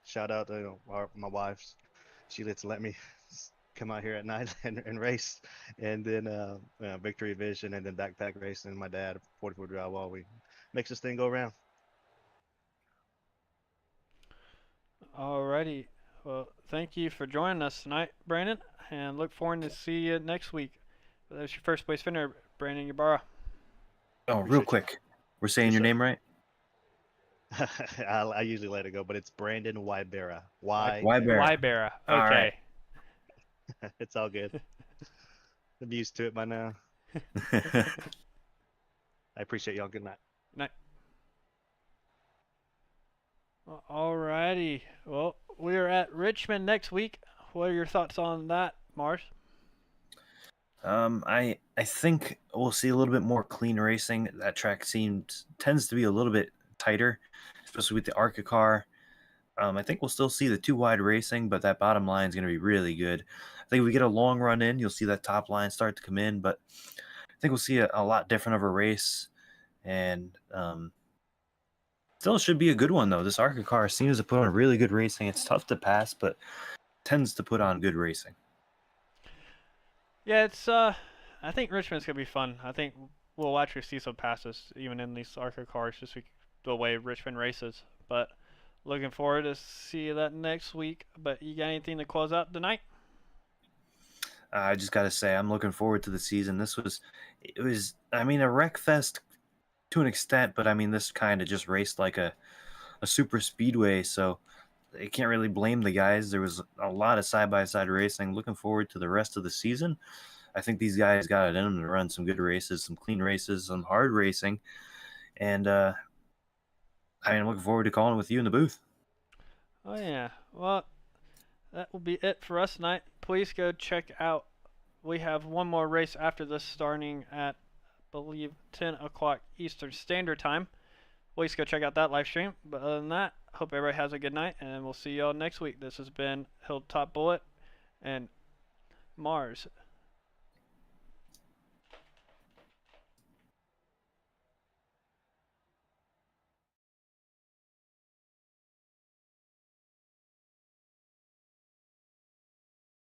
shout out to my wife's. She lets let me come out here at night and race, and then Victory Vision, and then backpack racing. My dad, 44 drywall, we makes this thing go around. Alrighty. Well, thank you for joining us tonight, Brandon, and look forward to see you next week. That was your first place finisher, Brandon Ybarra. Oh, real quick. We're saying your name right? I usually let it go, but it's Brandon Wybera. Wybera. Okay. All right. It's all good. I'm used to it by now. I appreciate y'all. Good night. Night. Alrighty. Well, we are at Richmond next week. What are your thoughts on that, Mars? I think we'll see a little bit more clean racing. That track tends to be a little bit tighter, especially with the Arca car. I think we'll still see the 2 wide racing, but that bottom line is going to be really good. I think if we get a long run in, you'll see that top line start to come in, but I think we'll see a lot different of a race, and still should be a good one, though. This Arca car seems to put on really good racing. It's tough to pass, but tends to put on good racing. Yeah, it's I think Richmond's gonna be fun. I think we'll actually see some passes even in these Arca cars, just the way Richmond races. But looking forward to see that next week. But you got anything to close out tonight? I just got to say, I'm looking forward to the season. I mean, a wreck fest to an extent, but I mean, this kind of just raced like a super speedway, so you can't really blame the guys. There was a lot of side-by-side racing. Looking forward to the rest of the season. I think these guys got it in them to run some good races, some clean races, some hard racing, and I mean, I'm looking forward to calling with you in the booth. Oh yeah. Well, that will be it for us tonight. Please go check out. We have one more race after this, starting at, I believe, 10 o'clock Eastern Standard Time. Please go check out that live stream. But other than that, hope everybody has a good night, and we'll see y'all next week. This has been Hilltop Bullet and Mars.